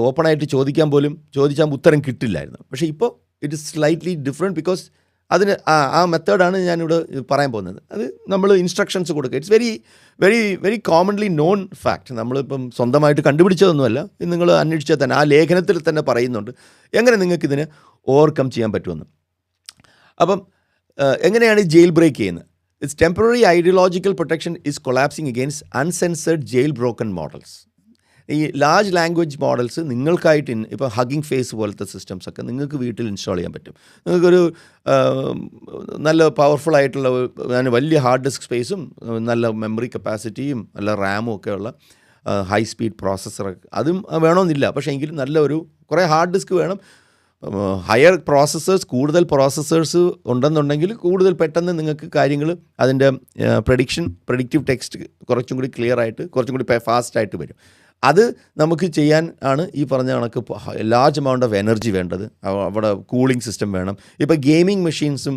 ഓപ്പണായിട്ട് ചോദിച്ചാൽ ഉത്തരം കിട്ടില്ലായിരുന്നു. പക്ഷേ ഇപ്പോൾ it is slightly different because അതിന് ആ മെത്തേഡാണ് ഞാനിവിടെ പറയാൻ പോകുന്നത്. അത് നമ്മൾ ഇൻസ്ട്രക്ഷൻസ് കൊടുക്കുക. It's very very very commonly known fact. നമ്മളിപ്പം സ്വന്തമായിട്ട് കണ്ടുപിടിച്ചതൊന്നുമല്ല. നിങ്ങൾ അന്വേഷിച്ചാൽ തന്നെ ആ ലേഖനത്തിൽ തന്നെ പറയുന്നുണ്ട് എങ്ങനെ നിങ്ങൾക്കിതിനെ ഓവർകം ചെയ്യാൻ പറ്റുമെന്ന്. അപ്പം എങ്ങനെയാണ് ജയിൽ ബ്രേക്ക് ചെയ്യുന്നത്? It's temporary ideological protection is collapsing against uncensored jail broken models. ഈ ലാർജ് ലാംഗ്വേജ് മോഡൽസ് നിങ്ങൾക്കായിട്ട് ഇപ്പോൾ ഹഗ്ഗിങ് ഫേസ് പോലത്തെ സിസ്റ്റംസൊക്കെ നിങ്ങൾക്ക് വീട്ടിൽ ഇൻസ്റ്റാൾ ചെയ്യാൻ പറ്റും. നിങ്ങൾക്കൊരു നല്ല പവർഫുൾ ആയിട്ടുള്ള വലിയ ഹാർഡ് ഡിസ്ക് സ്പേസും നല്ല മെമ്മറി കപ്പാസിറ്റിയും നല്ല റാമും ഒക്കെ ഉള്ള ഹൈ സ്പീഡ് പ്രോസസ്സറൊക്കെ അതും വേണമെന്നില്ല. പക്ഷേ എങ്കിലും കുറേ ഹാർഡ് ഡിസ്ക് വേണം. ഹയർ കൂടുതൽ പ്രോസസ്സേഴ്സ് ഉണ്ടെന്നുണ്ടെങ്കിൽ കൂടുതൽ പെട്ടെന്ന് നിങ്ങൾക്ക് കാര്യങ്ങൾ അതിൻ്റെ പ്രഡിക്റ്റീവ് ടെക്സ്റ്റ് കുറച്ചും കൂടി ക്ലിയർ ആയിട്ട് കുറച്ചും കൂടി ഫാസ്റ്റായിട്ട് വരും. അത് നമുക്ക് ചെയ്യാൻ ആണ് ഈ പറഞ്ഞ കണക്ക് ലാർജ് എമൗണ്ട് ഓഫ് എനർജി വേണ്ടത്. അവിടെ കൂളിംഗ് സിസ്റ്റം വേണം. ഇപ്പോൾ ഗെയിമിംഗ് മെഷീൻസും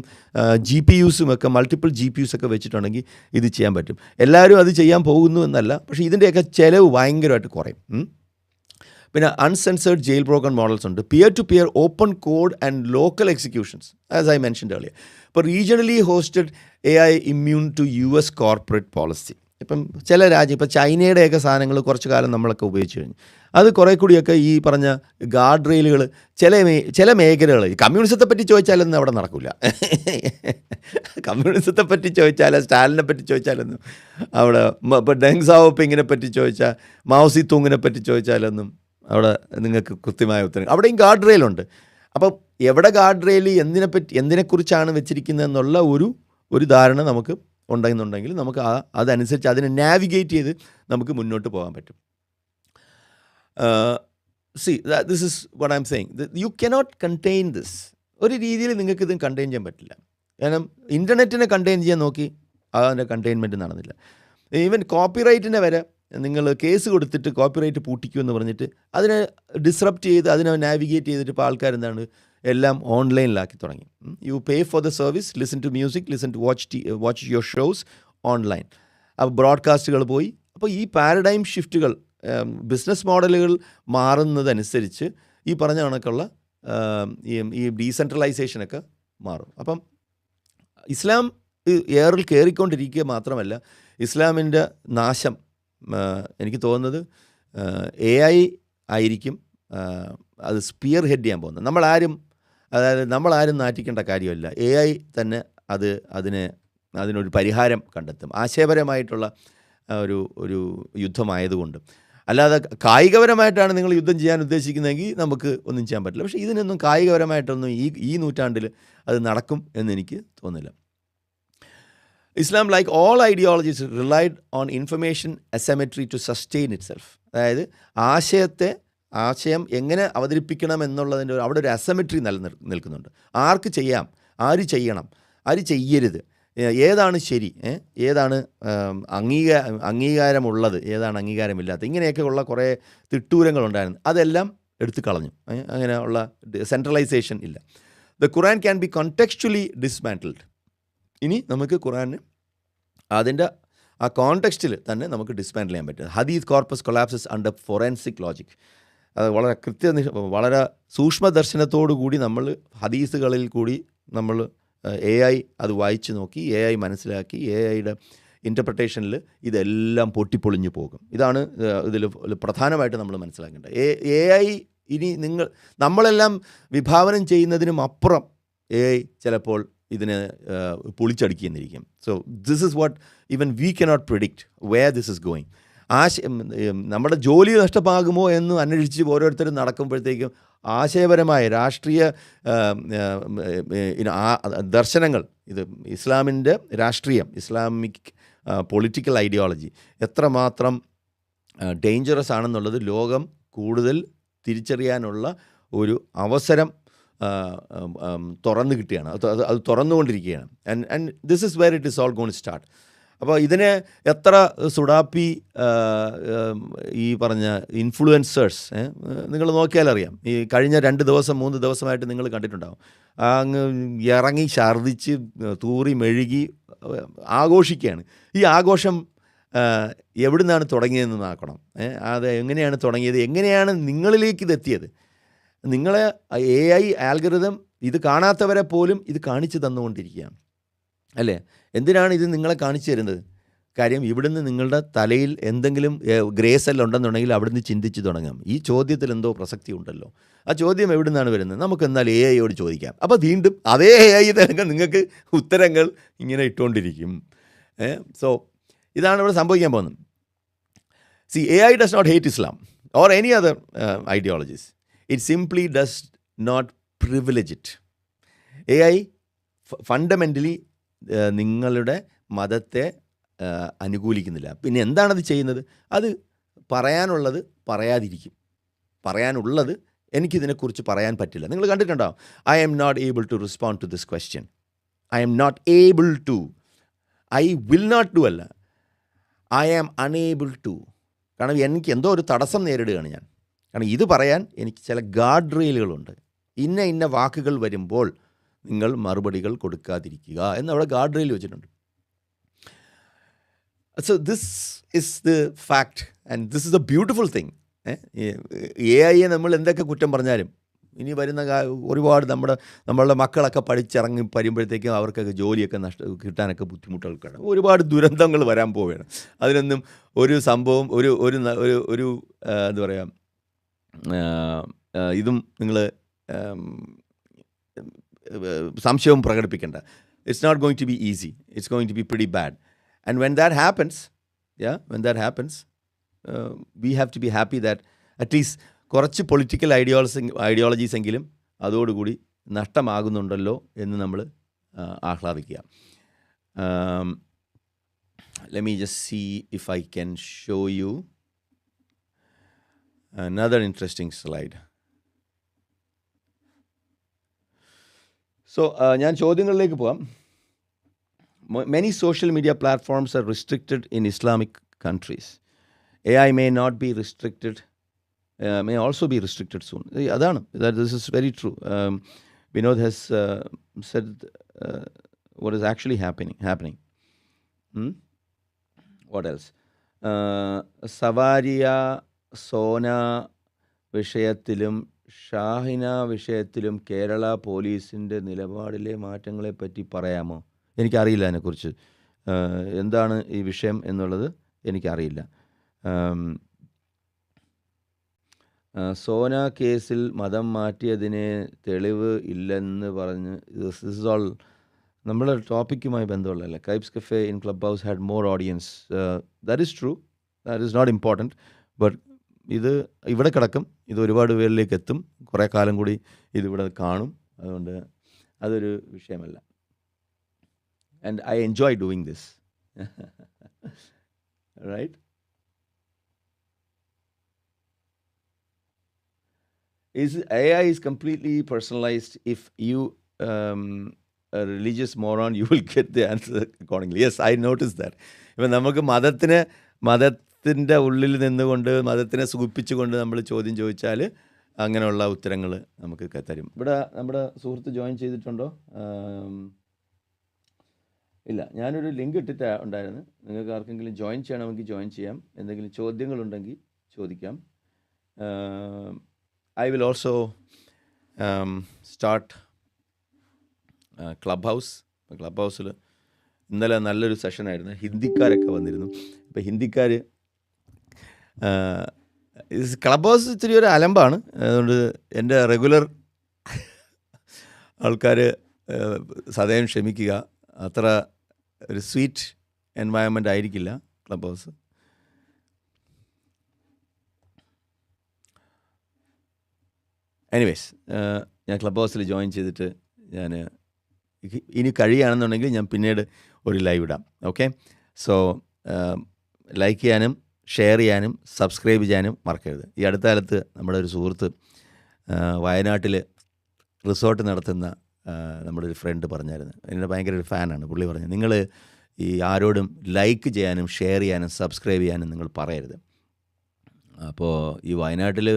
GPUസും ഒക്കെ മൾട്ടിപ്പിൾ GPUs ഒക്കെ വെച്ചിട്ടുണ്ടെങ്കിൽ ഇത് ചെയ്യാൻ പറ്റും. എല്ലാവരും അത് ചെയ്യാൻ പോകുന്നു എന്നല്ല, പക്ഷേ ഇതിൻ്റെയൊക്കെ ചിലവ് ഭയങ്കരമായിട്ട് കുറയും. പിന്നെ അൺസെൻസേർഡ് ജെയിൽ ബ്രോക്കൺ മോഡൽസ് ഉണ്ട്. Peer to peer open code and local executions as I mentioned earlier. ഇപ്പോൾ regionally hosted AI immune to US corporate policy. ഇപ്പം ചില രാജ്യം, ഇപ്പോൾ ചൈനയുടെയൊക്കെ സാധനങ്ങൾ കുറച്ച് കാലം നമ്മളൊക്കെ ഉപയോഗിച്ച് കഴിഞ്ഞു. അത് കുറേ കൂടിയൊക്കെ ഈ പറഞ്ഞ ഗാർഡ് റെയിലുകൾ ചില മേഖലകൾ, ഈ കമ്മ്യൂണിസത്തെ പറ്റി ചോദിച്ചാലൊന്നും അവിടെ നടക്കില്ല. കമ്മ്യൂണിസത്തെ പറ്റി ചോദിച്ചാൽ, സ്റ്റാലിനെ പറ്റി ചോദിച്ചാലൊന്നും അവിടെ, ഇപ്പോൾ ഡെങ് സാവോപ്പിങ്ങിനെ പറ്റി ചോദിച്ചാൽ, മാവ്സി തൂങ്ങിനെ പറ്റി ചോദിച്ചാലൊന്നും അവിടെ നിങ്ങൾക്ക് കൃത്യമായ ഉത്തരം. അവിടെയും ഗാർഡ് റെയിലുണ്ട്. അപ്പോൾ എവിടെ ഗാർഡ് റെയിൽ എന്തിനെക്കുറിച്ചാണ് വെച്ചിരിക്കുന്നതെന്നുള്ള ഒരു ധാരണ നമുക്ക് ഉണ്ടെന്നുണ്ടെങ്കിൽ നമുക്ക് അതനുസരിച്ച് അതിനെ നാവിഗേറ്റ് ചെയ്ത് നമുക്ക് മുന്നോട്ട് പോകാൻ പറ്റും. This is what I am saying. You cannot contain this. ഒരു രീതിയിൽ നിങ്ങൾക്ക് ഇത് കണ്ടെയ്ൻ ചെയ്യാൻ പറ്റില്ല. കാരണം ഇൻ്റർനെറ്റിനെ കണ്ടെയ്ൻ ചെയ്യാൻ നോക്കി അതിൻ്റെ കണ്ടെയ്ൻമെൻറ്റ് നടന്നില്ല. ഈവൻ കോപ്പിറൈറ്റിനെ വരെ നിങ്ങൾ കേസ് കൊടുത്തിട്ട് കോപ്പിറൈറ്റ് പൂട്ടിക്കുമെന്ന് പറഞ്ഞിട്ട് അതിനെ ഡിസ്റപ്റ്റ് ചെയ്ത് അതിനെ നാവിഗേറ്റ് ചെയ്തിട്ട് ഇപ്പോൾ ആൾക്കാരെന്താണ് എല്ലാം ഓൺലൈനിലാക്കി തുടങ്ങി. You pay for the service, listen to music, listen to watch your shows online. അപ്പോൾ ബ്രോഡ്കാസ്റ്റുകൾ പോയി. അപ്പോൾ ഈ പാരഡൈം ഷിഫ്റ്റുകൾ, ബിസിനസ് മോഡലുകൾ മാറുന്നതനുസരിച്ച് ഈ പറഞ്ഞ കണക്കുള്ള ഈ ഡീസെൻട്രലൈസേഷനൊക്കെ മാറും. അപ്പം ഇസ്ലാം എയറിൽ കയറിക്കൊണ്ടിരിക്കുക മാത്രമല്ല, ഇസ്ലാമിൻ്റെ നാശം എനിക്ക് തോന്നുന്നത് AI ആയിരിക്കും അത് സ്പിയർ ഹെഡ് ചെയ്യാൻ പോകുന്നത്. നമ്മളാരും നാറ്റിക്കേണ്ട കാര്യമല്ല. AI തന്നെ അതിനൊരു പരിഹാരം കണ്ടെത്തും, ആശയപരമായിട്ടുള്ള ഒരു യുദ്ധമായതുകൊണ്ട്. അല്ലാതെ കായികപരമായിട്ടാണ് നിങ്ങൾ യുദ്ധം ചെയ്യാൻ ഉദ്ദേശിക്കുന്നതെങ്കിൽ നമുക്ക് ഒന്നും ചെയ്യാൻ പറ്റില്ല. പക്ഷേ ഇതിനൊന്നും കായികപരമായിട്ടൊന്നും ഈ നൂറ്റാണ്ടിൽ അത് നടക്കും എന്നെനിക്ക് തോന്നുന്നില്ല. Islam, like all ideologies, relied on information asymmetry to sustain itself. അതായത് ആശയം എങ്ങനെ അവതരിപ്പിക്കണം എന്നുള്ളതിൻ്റെ അവിടെ ഒരു അസമെട്രി നിൽക്കുന്നുണ്ട്. ആർക്ക് ചെയ്യാം, ആര് ചെയ്യണം, ആര് ചെയ്യരുത്, ഏതാണ് ശരി, ഏതാണ് അംഗീകാരമുള്ളത്, ഏതാണ് അംഗീകാരമില്ലാത്തത്, ഇങ്ങനെയൊക്കെ ഉള്ള കുറേ തിട്ടൂരങ്ങളുണ്ടായിരുന്നു. അതെല്ലാം എടുത്തു കളഞ്ഞു. അങ്ങനെയുള്ള സെൻട്രലൈസേഷൻ ഇല്ല. The Quran can be contextually dismantled. ഇനി നമുക്ക് ഖുറാനെ അതിൻ്റെ ആ കോണ്ടെക്സ്റ്റിൽ തന്നെ നമുക്ക് ഡിസ്മാൻറ്റിൽ ചെയ്യാൻ പറ്റും. ഹദീസ് corpus collapses under forensic logic. അത് വളരെ സൂക്ഷ്മദർശനത്തോടു കൂടി നമ്മൾ ഹദീസുകളിൽ കൂടി നമ്മൾ AI അത് വായിച്ച് നോക്കി, AI മനസ്സിലാക്കി, AIയുടെ ഇൻ്റർപ്രിട്ടേഷനിൽ ഇതെല്ലാം പൊട്ടിപ്പൊളിഞ്ഞു പോകും. ഇതാണ് ഇതിൽ പ്രധാനമായിട്ട് നമ്മൾ മനസ്സിലാക്കേണ്ടത്. AI ഇനി നമ്മളെല്ലാം വിഭാവനം ചെയ്യുന്നതിനും അപ്പുറം AI ചിലപ്പോൾ ഇതിനെ പൊളിച്ചടുക്കിയെന്നിരിക്കും. So this is what even we cannot predict where this is going. നമ്മുടെ ജോലി നഷ്ടമാകുമോ എന്ന് അന്വേഷിച്ച് ഓരോരുത്തരും നടക്കുമ്പോഴത്തേക്കും ആശയപരമായ രാഷ്ട്രീയ ദർശനങ്ങൾ, ഇത് ഇസ്ലാമിൻ്റെ രാഷ്ട്രീയം, ഇസ്ലാമിക് പൊളിറ്റിക്കൽ ഐഡിയോളജി എത്രമാത്രം ഡേഞ്ചറസ് ആണെന്നുള്ളത് ലോകം കൂടുതൽ തിരിച്ചറിയാനുള്ള ഒരു അവസരം തുറന്നു കിട്ടുകയാണ്. അത് തുറന്നുകൊണ്ടിരിക്കുകയാണ്. And this is where it is all gone start. അപ്പോൾ ഇതിനെ എത്ര സുഡാപ്പി ഈ പറഞ്ഞ ഇൻഫ്ലുവൻസേഴ്സ് നിങ്ങൾ നോക്കിയാലറിയാം. ഈ കഴിഞ്ഞ 2 ദിവസം 3 ദിവസമായിട്ട് നിങ്ങൾ കണ്ടിട്ടുണ്ടാകും. അങ്ങ് ഇറങ്ങി ഛർദ്ദിച്ച് തൂറി മെഴുകി ആഘോഷിക്കുകയാണ്. ഈ ആഘോഷം എവിടെ നിന്നാണ് തുടങ്ങിയതെന്ന് നോക്കണം. അത് എങ്ങനെയാണ് തുടങ്ങിയത്, എങ്ങനെയാണ് നിങ്ങളിലേക്ക് ഇതെത്തിയത്. നിങ്ങളെ AI ആൽഗരിതം ഇത് കാണാത്തവരെ പോലും ഇത് കാണിച്ചു തന്നുകൊണ്ടിരിക്കുകയാണ്, അല്ലേ? എന്തിനാണ് ഇത് നിങ്ങളെ കാണിച്ചു തരുന്നത്? കാര്യം ഇവിടുന്ന് നിങ്ങളുടെ തലയിൽ എന്തെങ്കിലും ഗ്രേ സെൽ ഉണ്ടെന്നുണ്ടെങ്കിൽ അവിടുന്ന് ചിന്തിച്ച് തുടങ്ങാം. ഈ ചോദ്യത്തിൽ എന്തോ പ്രസക്തി ഉണ്ടല്ലോ. ആ ചോദ്യം എവിടെ നിന്നാണ് വരുന്നത്? നമുക്ക് എന്നാൽ AIയോട് ചോദിക്കാം. അപ്പോൾ വീണ്ടും അതേ AI തന്നെ നിങ്ങൾക്ക് ഉത്തരങ്ങൾ ഇങ്ങനെ ഇട്ടുകൊണ്ടിരിക്കും. സോ ഇതാണ് ഇവിടെ സംഭവിക്കാൻ പോകുന്നത്. AI does not hate Islam or any other ideologies. It simply does not privilege it. AI fundamentally നിങ്ങളുടെ മതത്തെ അനുകൂലിക്കുന്നില്ല. പിന്നെ എന്താണത് ചെയ്യുന്നത്? അത് പറയാനുള്ളത് പറയാതിരിക്കും. പറയാനുള്ളത് എനിക്കിതിനെക്കുറിച്ച് പറയാൻ പറ്റില്ല. നിങ്ങൾ കണ്ടിട്ടുണ്ടാവും, I am not able to respond to this question, I am not able to, I will not do അല്ല, ഐ ആം അൺഏബിൾ ടു. കാരണം എനിക്ക് എന്തോ ഒരു തടസ്സം നേരിടുകയാണ് ഞാൻ. കാരണം ഇത് പറയാൻ എനിക്ക് ചില ഗാർഡ് റെയിലുകളുണ്ട്. ഇന്ന വാക്കുകൾ വരുമ്പോൾ നിങ്ങൾ മറുപടികൾ കൊടുക്കാതിരിക്കുക എന്നവിടെ ഗാർഡ് റെയിൽ വെച്ചിട്ടുണ്ട്. So this is the fact and this is the beautiful thing. AI നമ്മൾ എന്തൊക്കെ കുറ്റം പറഞ്ഞാലും ഇനി വരുന്ന ഒരുപാട് നമ്മളുടെ മക്കളൊക്കെ പഠിച്ചിറങ്ങി വരുമ്പോഴത്തേക്കും അവർക്കൊക്കെ ജോലിയൊക്കെ കിട്ടാനൊക്കെ ബുദ്ധിമുട്ടുകൾക്കാണ്. ഒരുപാട് ദുരന്തങ്ങൾ വരാൻ പോവുകയാണ്. അതിനൊന്നും ഒരു സംഭവം ഒരു എന്താ പറയുക, ഇതും നിങ്ങൾ സംശയവും പ്രകടിപ്പിക്കേണ്ട. It's not going to be easy, it's going to be pretty bad. And when that happens we have to be happy that at least കുറച്ച് പൊളിറ്റിക്കൽ ഐഡിയോളജീസ് എങ്കിലും അതോടുകൂടി നഷ്ടമാകുന്നുണ്ടല്ലോ എന്ന് നമ്മൾ ആഹ്ലാദിക്കുക. Let me just see if I can show you another interesting slide. So ഞാൻ ചോദ്യങ്ങളിലേക്ക് പോകാം. Many social media platforms are restricted in Islamic countries. AI may not be restricted, may also be restricted soon. അതാണ്, this is very true. Vinod has said what is actually happening. What else? സവാരിയ Sona വിഷയത്തിലും ഷാഹിന വിഷയത്തിലും കേരള പോലീസിൻ്റെ നിലപാടിലെ മാറ്റങ്ങളെപ്പറ്റി പറയാമോ? എനിക്കറിയില്ല അതിനെക്കുറിച്ച്. എന്താണ് ഈ വിഷയം എന്നുള്ളത് എനിക്കറിയില്ല. സോന കേസിൽ മതം മാറ്റിയതിന് തെളിവ് ഇല്ലെന്ന് പറഞ്ഞ് ദിസ് ഇസ് ഓൾ നമ്മുടെ ടോപ്പിക്കുമായി ബന്ധമുള്ളതല്ലേ. കൈബ്സ് cafe in Clubhouse had more audience. That is true, that is not important. But ഇത് ഇവിടെ കിടക്കും, ഇത് ഒരുപാട് പേരിലേക്ക് എത്തും, കുറേ കാലം കൂടി ഇതിവിടെ കാണും. അതുകൊണ്ട് അതൊരു വിഷയമല്ല. And I enjoy doing this, right? AI is completely personalized. If you a religious moron, you will get the answer accordingly. Yes, I noticed that. ഇപ്പം നമുക്ക് മതത്തിൻ്റെ ഉള്ളിൽ നിന്നുകൊണ്ട് മതത്തിനെ സൂചിപ്പിച്ചുകൊണ്ട് നമ്മൾ ചോദ്യം ചോദിച്ചാൽ അങ്ങനെയുള്ള ഉത്തരങ്ങൾ നമുക്ക് തരും. ഇവിടെ നമ്മുടെ സുഹൃത്ത് ജോയിൻ ചെയ്തിട്ടുണ്ടോ? ഇല്ല. ഞാനൊരു ലിങ്ക് ഇട്ടിട്ട് ഉണ്ടായിരുന്നു. നിങ്ങൾക്ക് ആർക്കെങ്കിലും ജോയിൻ ചെയ്യണമെങ്കിൽ ജോയിൻ ചെയ്യാം. എന്തെങ്കിലും ചോദ്യങ്ങളുണ്ടെങ്കിൽ ചോദിക്കാം. I will also start club ഹൗസിൽ ഇന്നലെ നല്ലൊരു സെഷനായിരുന്നു. ഹിന്ദിക്കാരൊക്കെ വന്നിരുന്നു. ഇപ്പോൾ ഹിന്ദിക്കാർ ക്ലബ് ഹൗസ് ഇത്തിരി ഒരു അലമ്പാണ്. അതുകൊണ്ട് എൻ്റെ റെഗുലർ ആൾക്കാർ സദയം ക്ഷമിക്കുക. അത്ര ഒരു സ്വീറ്റ് എൻവയൺമെൻ്റ് ആയിരിക്കില്ല ക്ലബ് ഹൗസ്. എനിവേസ്, ഞാൻ ക്ലബ് ഹൗസിൽ ജോയിൻ ചെയ്തിട്ട് ഞാൻ ഇനി കഴിയുകയാണെന്നുണ്ടെങ്കിൽ ഞാൻ പിന്നീട് ഒരു ലൈവ് ഇടാം. ഓക്കെ, സോ ലൈക്ക് ചെയ്യാനും ഷെയർ ചെയ്യാനും സബ്സ്ക്രൈബ് ചെയ്യാനും മറക്കരുത്. ഈ അടുത്ത കാലത്ത് നമ്മുടെ ഒരു സുഹൃത്ത് വയനാട്ടിൽ റിസോർട്ട് നടത്തുന്ന നമ്മുടെ ഒരു ഫ്രണ്ട് പറഞ്ഞായിരുന്നു, എൻ്റെ ഭയങ്കര ഒരു ഫാനാണ്. പുള്ളി പറഞ്ഞു, നിങ്ങൾ ഈ ആരോടും ലൈക്ക് ചെയ്യാനും ഷെയർ ചെയ്യാനും സബ്സ്ക്രൈബ് ചെയ്യാനും നിങ്ങൾ പറയരുത്. അപ്പോൾ ഈ വയനാട്ടിൽ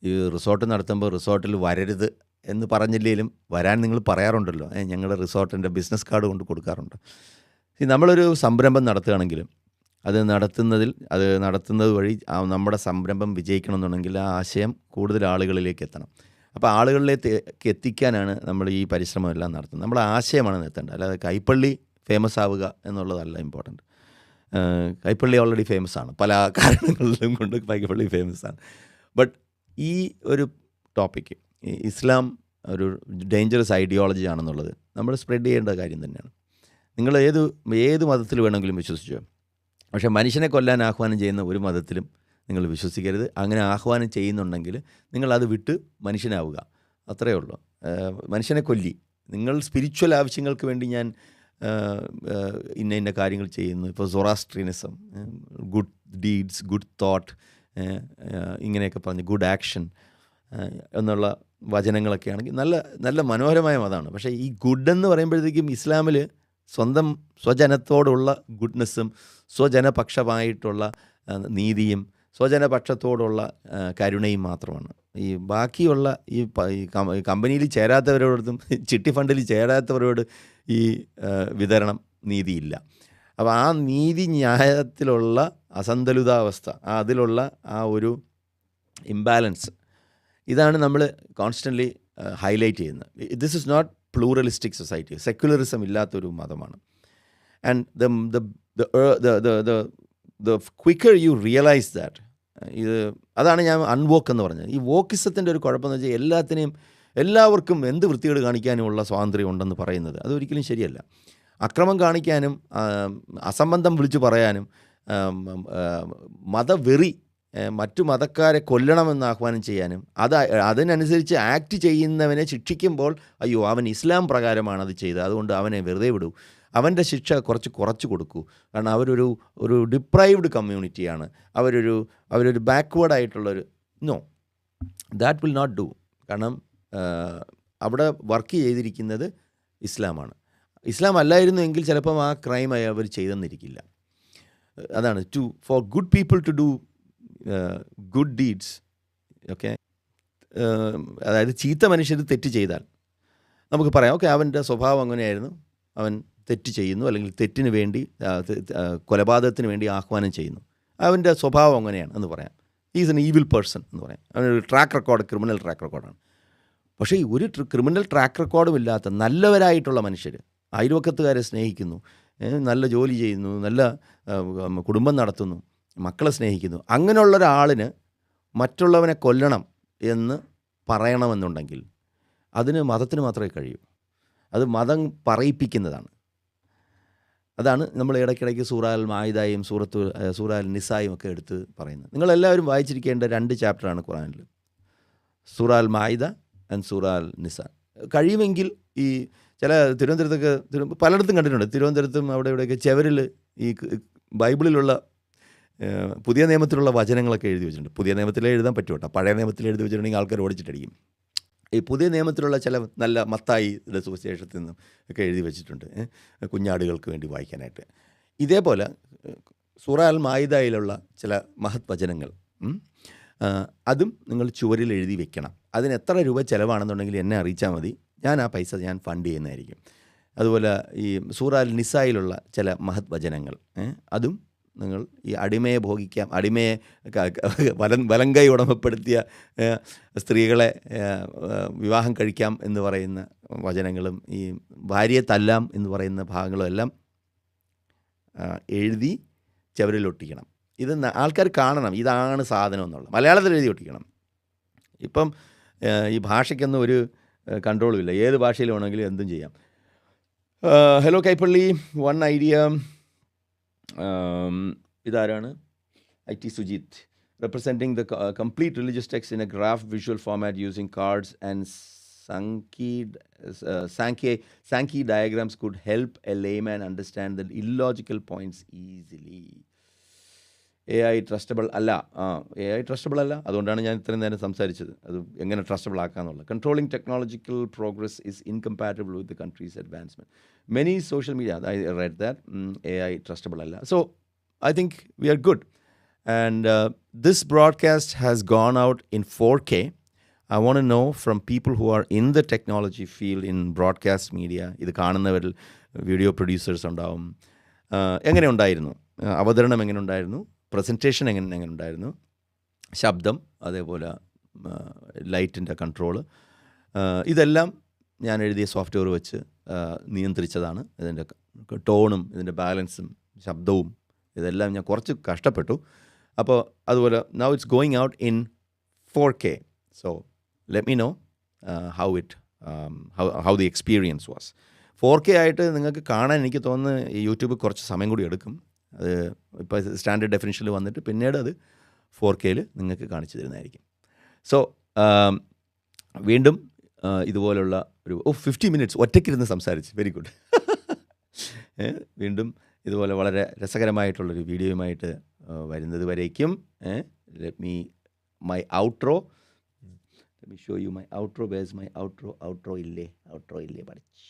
ഈ റിസോർട്ട് നടത്തുമ്പോൾ റിസോർട്ടിൽ വരരുത് എന്ന് പറഞ്ഞില്ലെങ്കിലും വരാൻ നിങ്ങൾ പറയാറുണ്ടല്ലോ. ഞങ്ങളുടെ റിസോർട്ടിൻ്റെ ബിസിനസ് കാർഡ് കൊണ്ട് കൊടുക്കാറുണ്ട്. നമ്മളൊരു സംരംഭം നടത്തുകയാണെങ്കിലും അത് നടത്തുന്നത് വഴി നമ്മുടെ സംരംഭം വിജയിക്കണമെന്നുണ്ടെങ്കിൽ ആ ആശയം കൂടുതൽ ആളുകളിലേക്ക് എത്തണം. അപ്പോൾ ആളുകളിലേക്ക് എത്തിക്കാനാണ് നമ്മൾ ഈ പരിശ്രമമെല്ലാം നടത്തുന്നത്. നമ്മുടെ ആശയമാണ് എത്തേണ്ടത്, അല്ലാതെ കൈപ്പള്ളി ഫേമസ് ആവുക എന്നുള്ളതല്ല ഇമ്പോർട്ടൻറ്റ്. കൈപ്പള്ളി ഓൾറെഡി ഫേമസ് ആണ്, പല കാരണങ്ങളിലും കൊണ്ട് കൈപ്പള്ളി ഫേമസ് ആണ്. ബട്ട് ഈ ഒരു ടോപ്പിക്ക്, ഇസ്ലാം ഒരു ഡേഞ്ചറസ് ഐഡിയോളജി ആണെന്നുള്ളത് നമ്മൾ സ്പ്രെഡ് ചെയ്യേണ്ട കാര്യം തന്നെയാണ്. നിങ്ങൾ ഏത് മതത്തിൽ വേണമെങ്കിലും വിശ്വസിച്ചോ, പക്ഷേ മനുഷ്യനെ കൊല്ലാൻ ആഹ്വാനം ചെയ്യുന്ന ഒരു മതത്തിലും നിങ്ങൾ വിശ്വസിക്കരുത്. അങ്ങനെ ആഹ്വാനം ചെയ്യുന്നുണ്ടെങ്കിൽ നിങ്ങളത് വിട്ട് മനുഷ്യനാവുക, അത്രയേ ഉള്ളൂ. മനുഷ്യനെ കൊല്ലി. നിങ്ങൾ സ്പിരിച്വൽ ആവശ്യങ്ങൾക്ക് വേണ്ടി ഞാൻ ഇന്ന കാര്യങ്ങൾ ചെയ്യുന്നു. ഇപ്പോൾ സൊറാസ്ട്രിയനിസം, ഗുഡ് ഡീഡ്സ്, ഗുഡ് തോട്ട്, ഇങ്ങനെയൊക്കെ പറഞ്ഞ് ഗുഡ് ആക്ഷൻ എന്നുള്ള വചനങ്ങളൊക്കെ ആണെങ്കിൽ നല്ല നല്ല മനോഹരമായ മതമാണ്. പക്ഷേ ഈ ഗുഡ് എന്ന് പറയുമ്പോഴത്തേക്കും ഇസ്ലാമിൽ സ്വജനത്തോടുള്ള ഗുഡ്നെസ്സും സ്വജനപക്ഷമായിട്ടുള്ള നീതിയും സ്വജനപക്ഷത്തോടുള്ള കരുണയും മാത്രമാണ്. ഈ ബാക്കിയുള്ള ഈ കമ്പനിയിൽ ചേരാത്തവരോടും ചിട്ടി ഫണ്ടിൽ ചേരാത്തവരോട് ഈ വിതരണം നീതിയില്ല. അപ്പോൾ ആ നീതി ന്യായത്തിലുള്ള അസന്തുലിതാവസ്ഥ, അതിലുള്ള ആ ഒരു ഇംബാലൻസ്, ഇതാണ് നമ്മൾ കോൺസ്റ്റൻ്റ്ലി ഹൈലൈറ്റ് ചെയ്യുന്നത്. This is not pluralistic society, secularism ഇല്ലാത്തൊരു മതമാണ്. And the quicker you realise that, അതാണ് ഞാൻ അൺവോക്ക് എന്ന് പറഞ്ഞത്. ഈ വോക്കിസത്തിൻ്റെ ഒരു കുഴപ്പമെന്ന് വെച്ചാൽ എല്ലാവർക്കും എന്ത് വൃത്തികേട് കാണിക്കാനുമുള്ള സ്വാതന്ത്ര്യം ഉണ്ടെന്ന് പറയുന്നത് അതൊരിക്കലും ശരിയല്ല. അക്രമം കാണിക്കാനും അസംബന്ധം വിളിച്ചു പറയാനും മതവെറി, മറ്റു മതക്കാരെ കൊല്ലണമെന്ന് ആഹ്വാനം ചെയ്യാനും അതിനനുസരിച്ച് ആക്ട് ചെയ്യുന്നവനെ ശിക്ഷിക്കുമ്പോൾ അയ്യോ അവൻ ഇസ്ലാം പ്രകാരമാണ് അത് ചെയ്തത്, അതുകൊണ്ട് അവനെ വെറുതെ വിടൂ, അവൻ്റെ ശിക്ഷ കുറച്ച് കൊടുക്കൂ, കാരണം ഒരു ഡിപ്രൈവ്ഡ് കമ്മ്യൂണിറ്റിയാണ്, അവരൊരു ബാക്ക്വേർഡായിട്ടുള്ളൊരു. No, that will not do. കാരണം അവിടെ വർക്ക് ചെയ്തിരിക്കുന്നത് ഇസ്ലാമാണ്. ഇസ്ലാം അല്ലായിരുന്നു എങ്കിൽ ചിലപ്പം ആ ക്രൈം അവർ ചെയ്തെന്നിരിക്കില്ല. അതാണ് for good people to do good deeds. Okay, അതായത് ചീത്ത മനുഷ്യർ തെറ്റ് ചെയ്താൽ നമുക്ക് പറയാം, ഓക്കെ അവൻ്റെ സ്വഭാവം അങ്ങനെയായിരുന്നു, അവൻ തെറ്റ് ചെയ്യുന്നു, അല്ലെങ്കിൽ തെറ്റിന് വേണ്ടി കൊലപാതകത്തിന് വേണ്ടി ആഹ്വാനം ചെയ്യുന്നു, അവൻ്റെ സ്വഭാവം അങ്ങനെയാണ് എന്ന് പറയാം. ഈസ് എൻ ഈവിൽ പേഴ്സൺ എന്ന് പറയാം. അവനൊരു ട്രാക്ക് റെക്കോർഡ്, ക്രിമിനൽ ട്രാക്ക് റെക്കോർഡാണ്. പക്ഷേ ഒരു ക്രിമിനൽ ട്രാക്ക് റെക്കോർഡും ഇല്ലാത്ത നല്ലവരായിട്ടുള്ള മനുഷ്യർ, അയൽവക്കത്തുകാരെ സ്നേഹിക്കുന്നു, നല്ല ജോലി ചെയ്യുന്നു, നല്ല കുടുംബം നടത്തുന്നു, മക്കളെ സ്നേഹിക്കുന്നു, അങ്ങനെയുള്ള ഒരാളിന് മറ്റുള്ളവനെ കൊല്ലണം എന്ന് പറയണമെന്നുണ്ടെങ്കിൽ അതിന് മതത്തിന് മാത്രമേ കഴിയൂ. അത് മതം പറയിപ്പിക്കുന്നതാണ്. അതാണ് നമ്മൾ ഇടയ്ക്കിടയ്ക്ക് സൂറ മായിദയും സൂറ നിസായും ഒക്കെ എടുത്ത് പറയുന്നത്. നിങ്ങളെല്ലാവരും വായിച്ചിരിക്കേണ്ട 2 ചാപ്റ്ററാണ് ഖുറാനിൽ, സൂറ മായിദ ആൻഡ് സൂറ നിസ. കഴിയുമെങ്കിൽ ഈ ചില തിരുവനന്തപുരത്തൊക്കെ പലയിടത്തും കണ്ടിട്ടുണ്ട്, തിരുവനന്തപുരത്തും അവിടെ ഇവിടെയൊക്കെ ചുവരിൽ ഈ ബൈബിളിലുള്ള പുതിയ നിയമത്തിലുള്ള വചനങ്ങളൊക്കെ എഴുതി വെച്ചിട്ടുണ്ട്. പുതിയ നിയമത്തിൽ എഴുതാൻ പറ്റും കേട്ടോ, പഴയ നിയമത്തിൽ എഴുതി വെച്ചിട്ടുണ്ടെങ്കിൽ ആൾക്കാർ ഓടിച്ചിട്ടടിക്കും. ഈ പുതിയ നിയമത്തിലുള്ള ചില നല്ല മത്തായിയുടെ സുവിശേഷത്തിൽ നിന്നും ഒക്കെ എഴുതി വെച്ചിട്ടുണ്ട്, കുഞ്ഞാടുകൾക്ക് വേണ്ടി വായിക്കാനായിട്ട്. ഇതേപോലെ സൂറ മായിദയിലുള്ള ചില മഹത് വചനങ്ങൾ, അതും നിങ്ങൾ ചുവരിൽ എഴുതി വെക്കണം. അതിന് എത്ര രൂപ ചിലവാണെന്നുണ്ടെങ്കിൽ എന്നെ അറിയിച്ചാൽ മതി, ഞാൻ ആ പൈസ ഞാൻ ഫണ്ട് ചെയ്യുന്നതായിരിക്കും. അതുപോലെ ഈ സൂറ നിസായിലുള്ള ചില മഹത് വചനങ്ങൾ, അതും നിങ്ങൾ ഈ അടിമയെ ഭോഗിക്കാം, അടിമയെ വലങ്കൈ ഉടമപ്പെടുത്തിയ സ്ത്രീകളെ വിവാഹം കഴിക്കാം എന്ന് പറയുന്ന വചനങ്ങളും ഈ ഭാര്യയെ തല്ലാം എന്ന് പറയുന്ന ഭാഗങ്ങളും എല്ലാം എഴുതി ചുവരിലൊട്ടിക്കണം. ഇത് ആൾക്കാർ കാണണം, ഇതാണ് സാധനം എന്നുള്ളത്. മലയാളത്തിൽ എഴുതി ഒട്ടിക്കണം. ഇപ്പം ഈ ഭാഷയ്ക്കൊന്നും ഒരു കൺട്രോളും ഇല്ല, ഏത് ഭാഷയിൽ വേണമെങ്കിലും എന്തും ചെയ്യാം. Hello Kaipally, one idea. ഇതാരാണ്? IT Sujith. Representing the complete religious text in a graph visual format using cards and Sankey diagrams could help a layman understand the illogical points easily. AI trustable അല്ല. AI ട്രസ്റ്റബിൾ അല്ല, അതുകൊണ്ടാണ് ഞാൻ ഇത്രയും നേരം സംസാരിച്ചത്. അത് എങ്ങനെ ട്രസ്റ്റബിൾ ആക്കാമെന്നുള്ളത്. Controlling technological progress is incompatible with the country's advancement. Many social media, I read that, AI trustable അല്ല. So I think we are good. And this broadcast has gone out in 4K. I want to know from people who are in the technology field in broadcast media, ഇത് കാണുന്നവരിൽ വീഡിയോ പ്രൊഡ്യൂസേഴ്സ് ഉണ്ടാവും, എങ്ങനെ ഉണ്ടായിരുന്നു, അവതരണം എങ്ങനെ ഉണ്ടായിരുന്നു, പ്രസൻറ്റേഷൻ എങ്ങനെ ഉണ്ടായിരുന്നു, ശബ്ദം, അതേപോലെ ലൈറ്റിൻ്റെ കൺട്രോള്, ഇതെല്ലാം ഞാൻ എഴുതിയ സോഫ്റ്റ്വെയർ വെച്ച് നിയന്ത്രിച്ചതാണ്. ഇതിൻ്റെ ടോണും ഇതിൻ്റെ ബാലൻസും ശബ്ദവും ഇതെല്ലാം ഞാൻ കുറച്ച് കഷ്ടപ്പെട്ടു. അപ്പോൾ അതുപോലെ now it's going out in 4K. So let me know how the experience was. 4K ആയിട്ട് നിങ്ങൾക്ക് കാണാൻ എനിക്ക് തോന്നുന്നു യൂട്യൂബ് കുറച്ച് സമയം കൂടി എടുക്കും. അത് ഇപ്പോൾ സ്റ്റാൻഡേർഡ് ഡെഫിനിഷനിൽ വന്നിട്ട് പിന്നീട് അത് 4Kയിൽ നിങ്ങൾക്ക് കാണിച്ചു തരുന്നതായിരിക്കും. സോ വീണ്ടും ഇതുപോലുള്ള ഒരു 50 മിനിറ്റ്സ് ഒറ്റയ്ക്കിരുന്ന് സംസാരിച്ച്, വെരി ഗുഡ്. വീണ്ടും ഇതുപോലെ വളരെ രസകരമായിട്ടുള്ളൊരു വീഡിയോയുമായിട്ട് വരുന്നത് വരേക്കും let me show you my outro. Verse my outro ഇല്ലേ പഠിച്ച്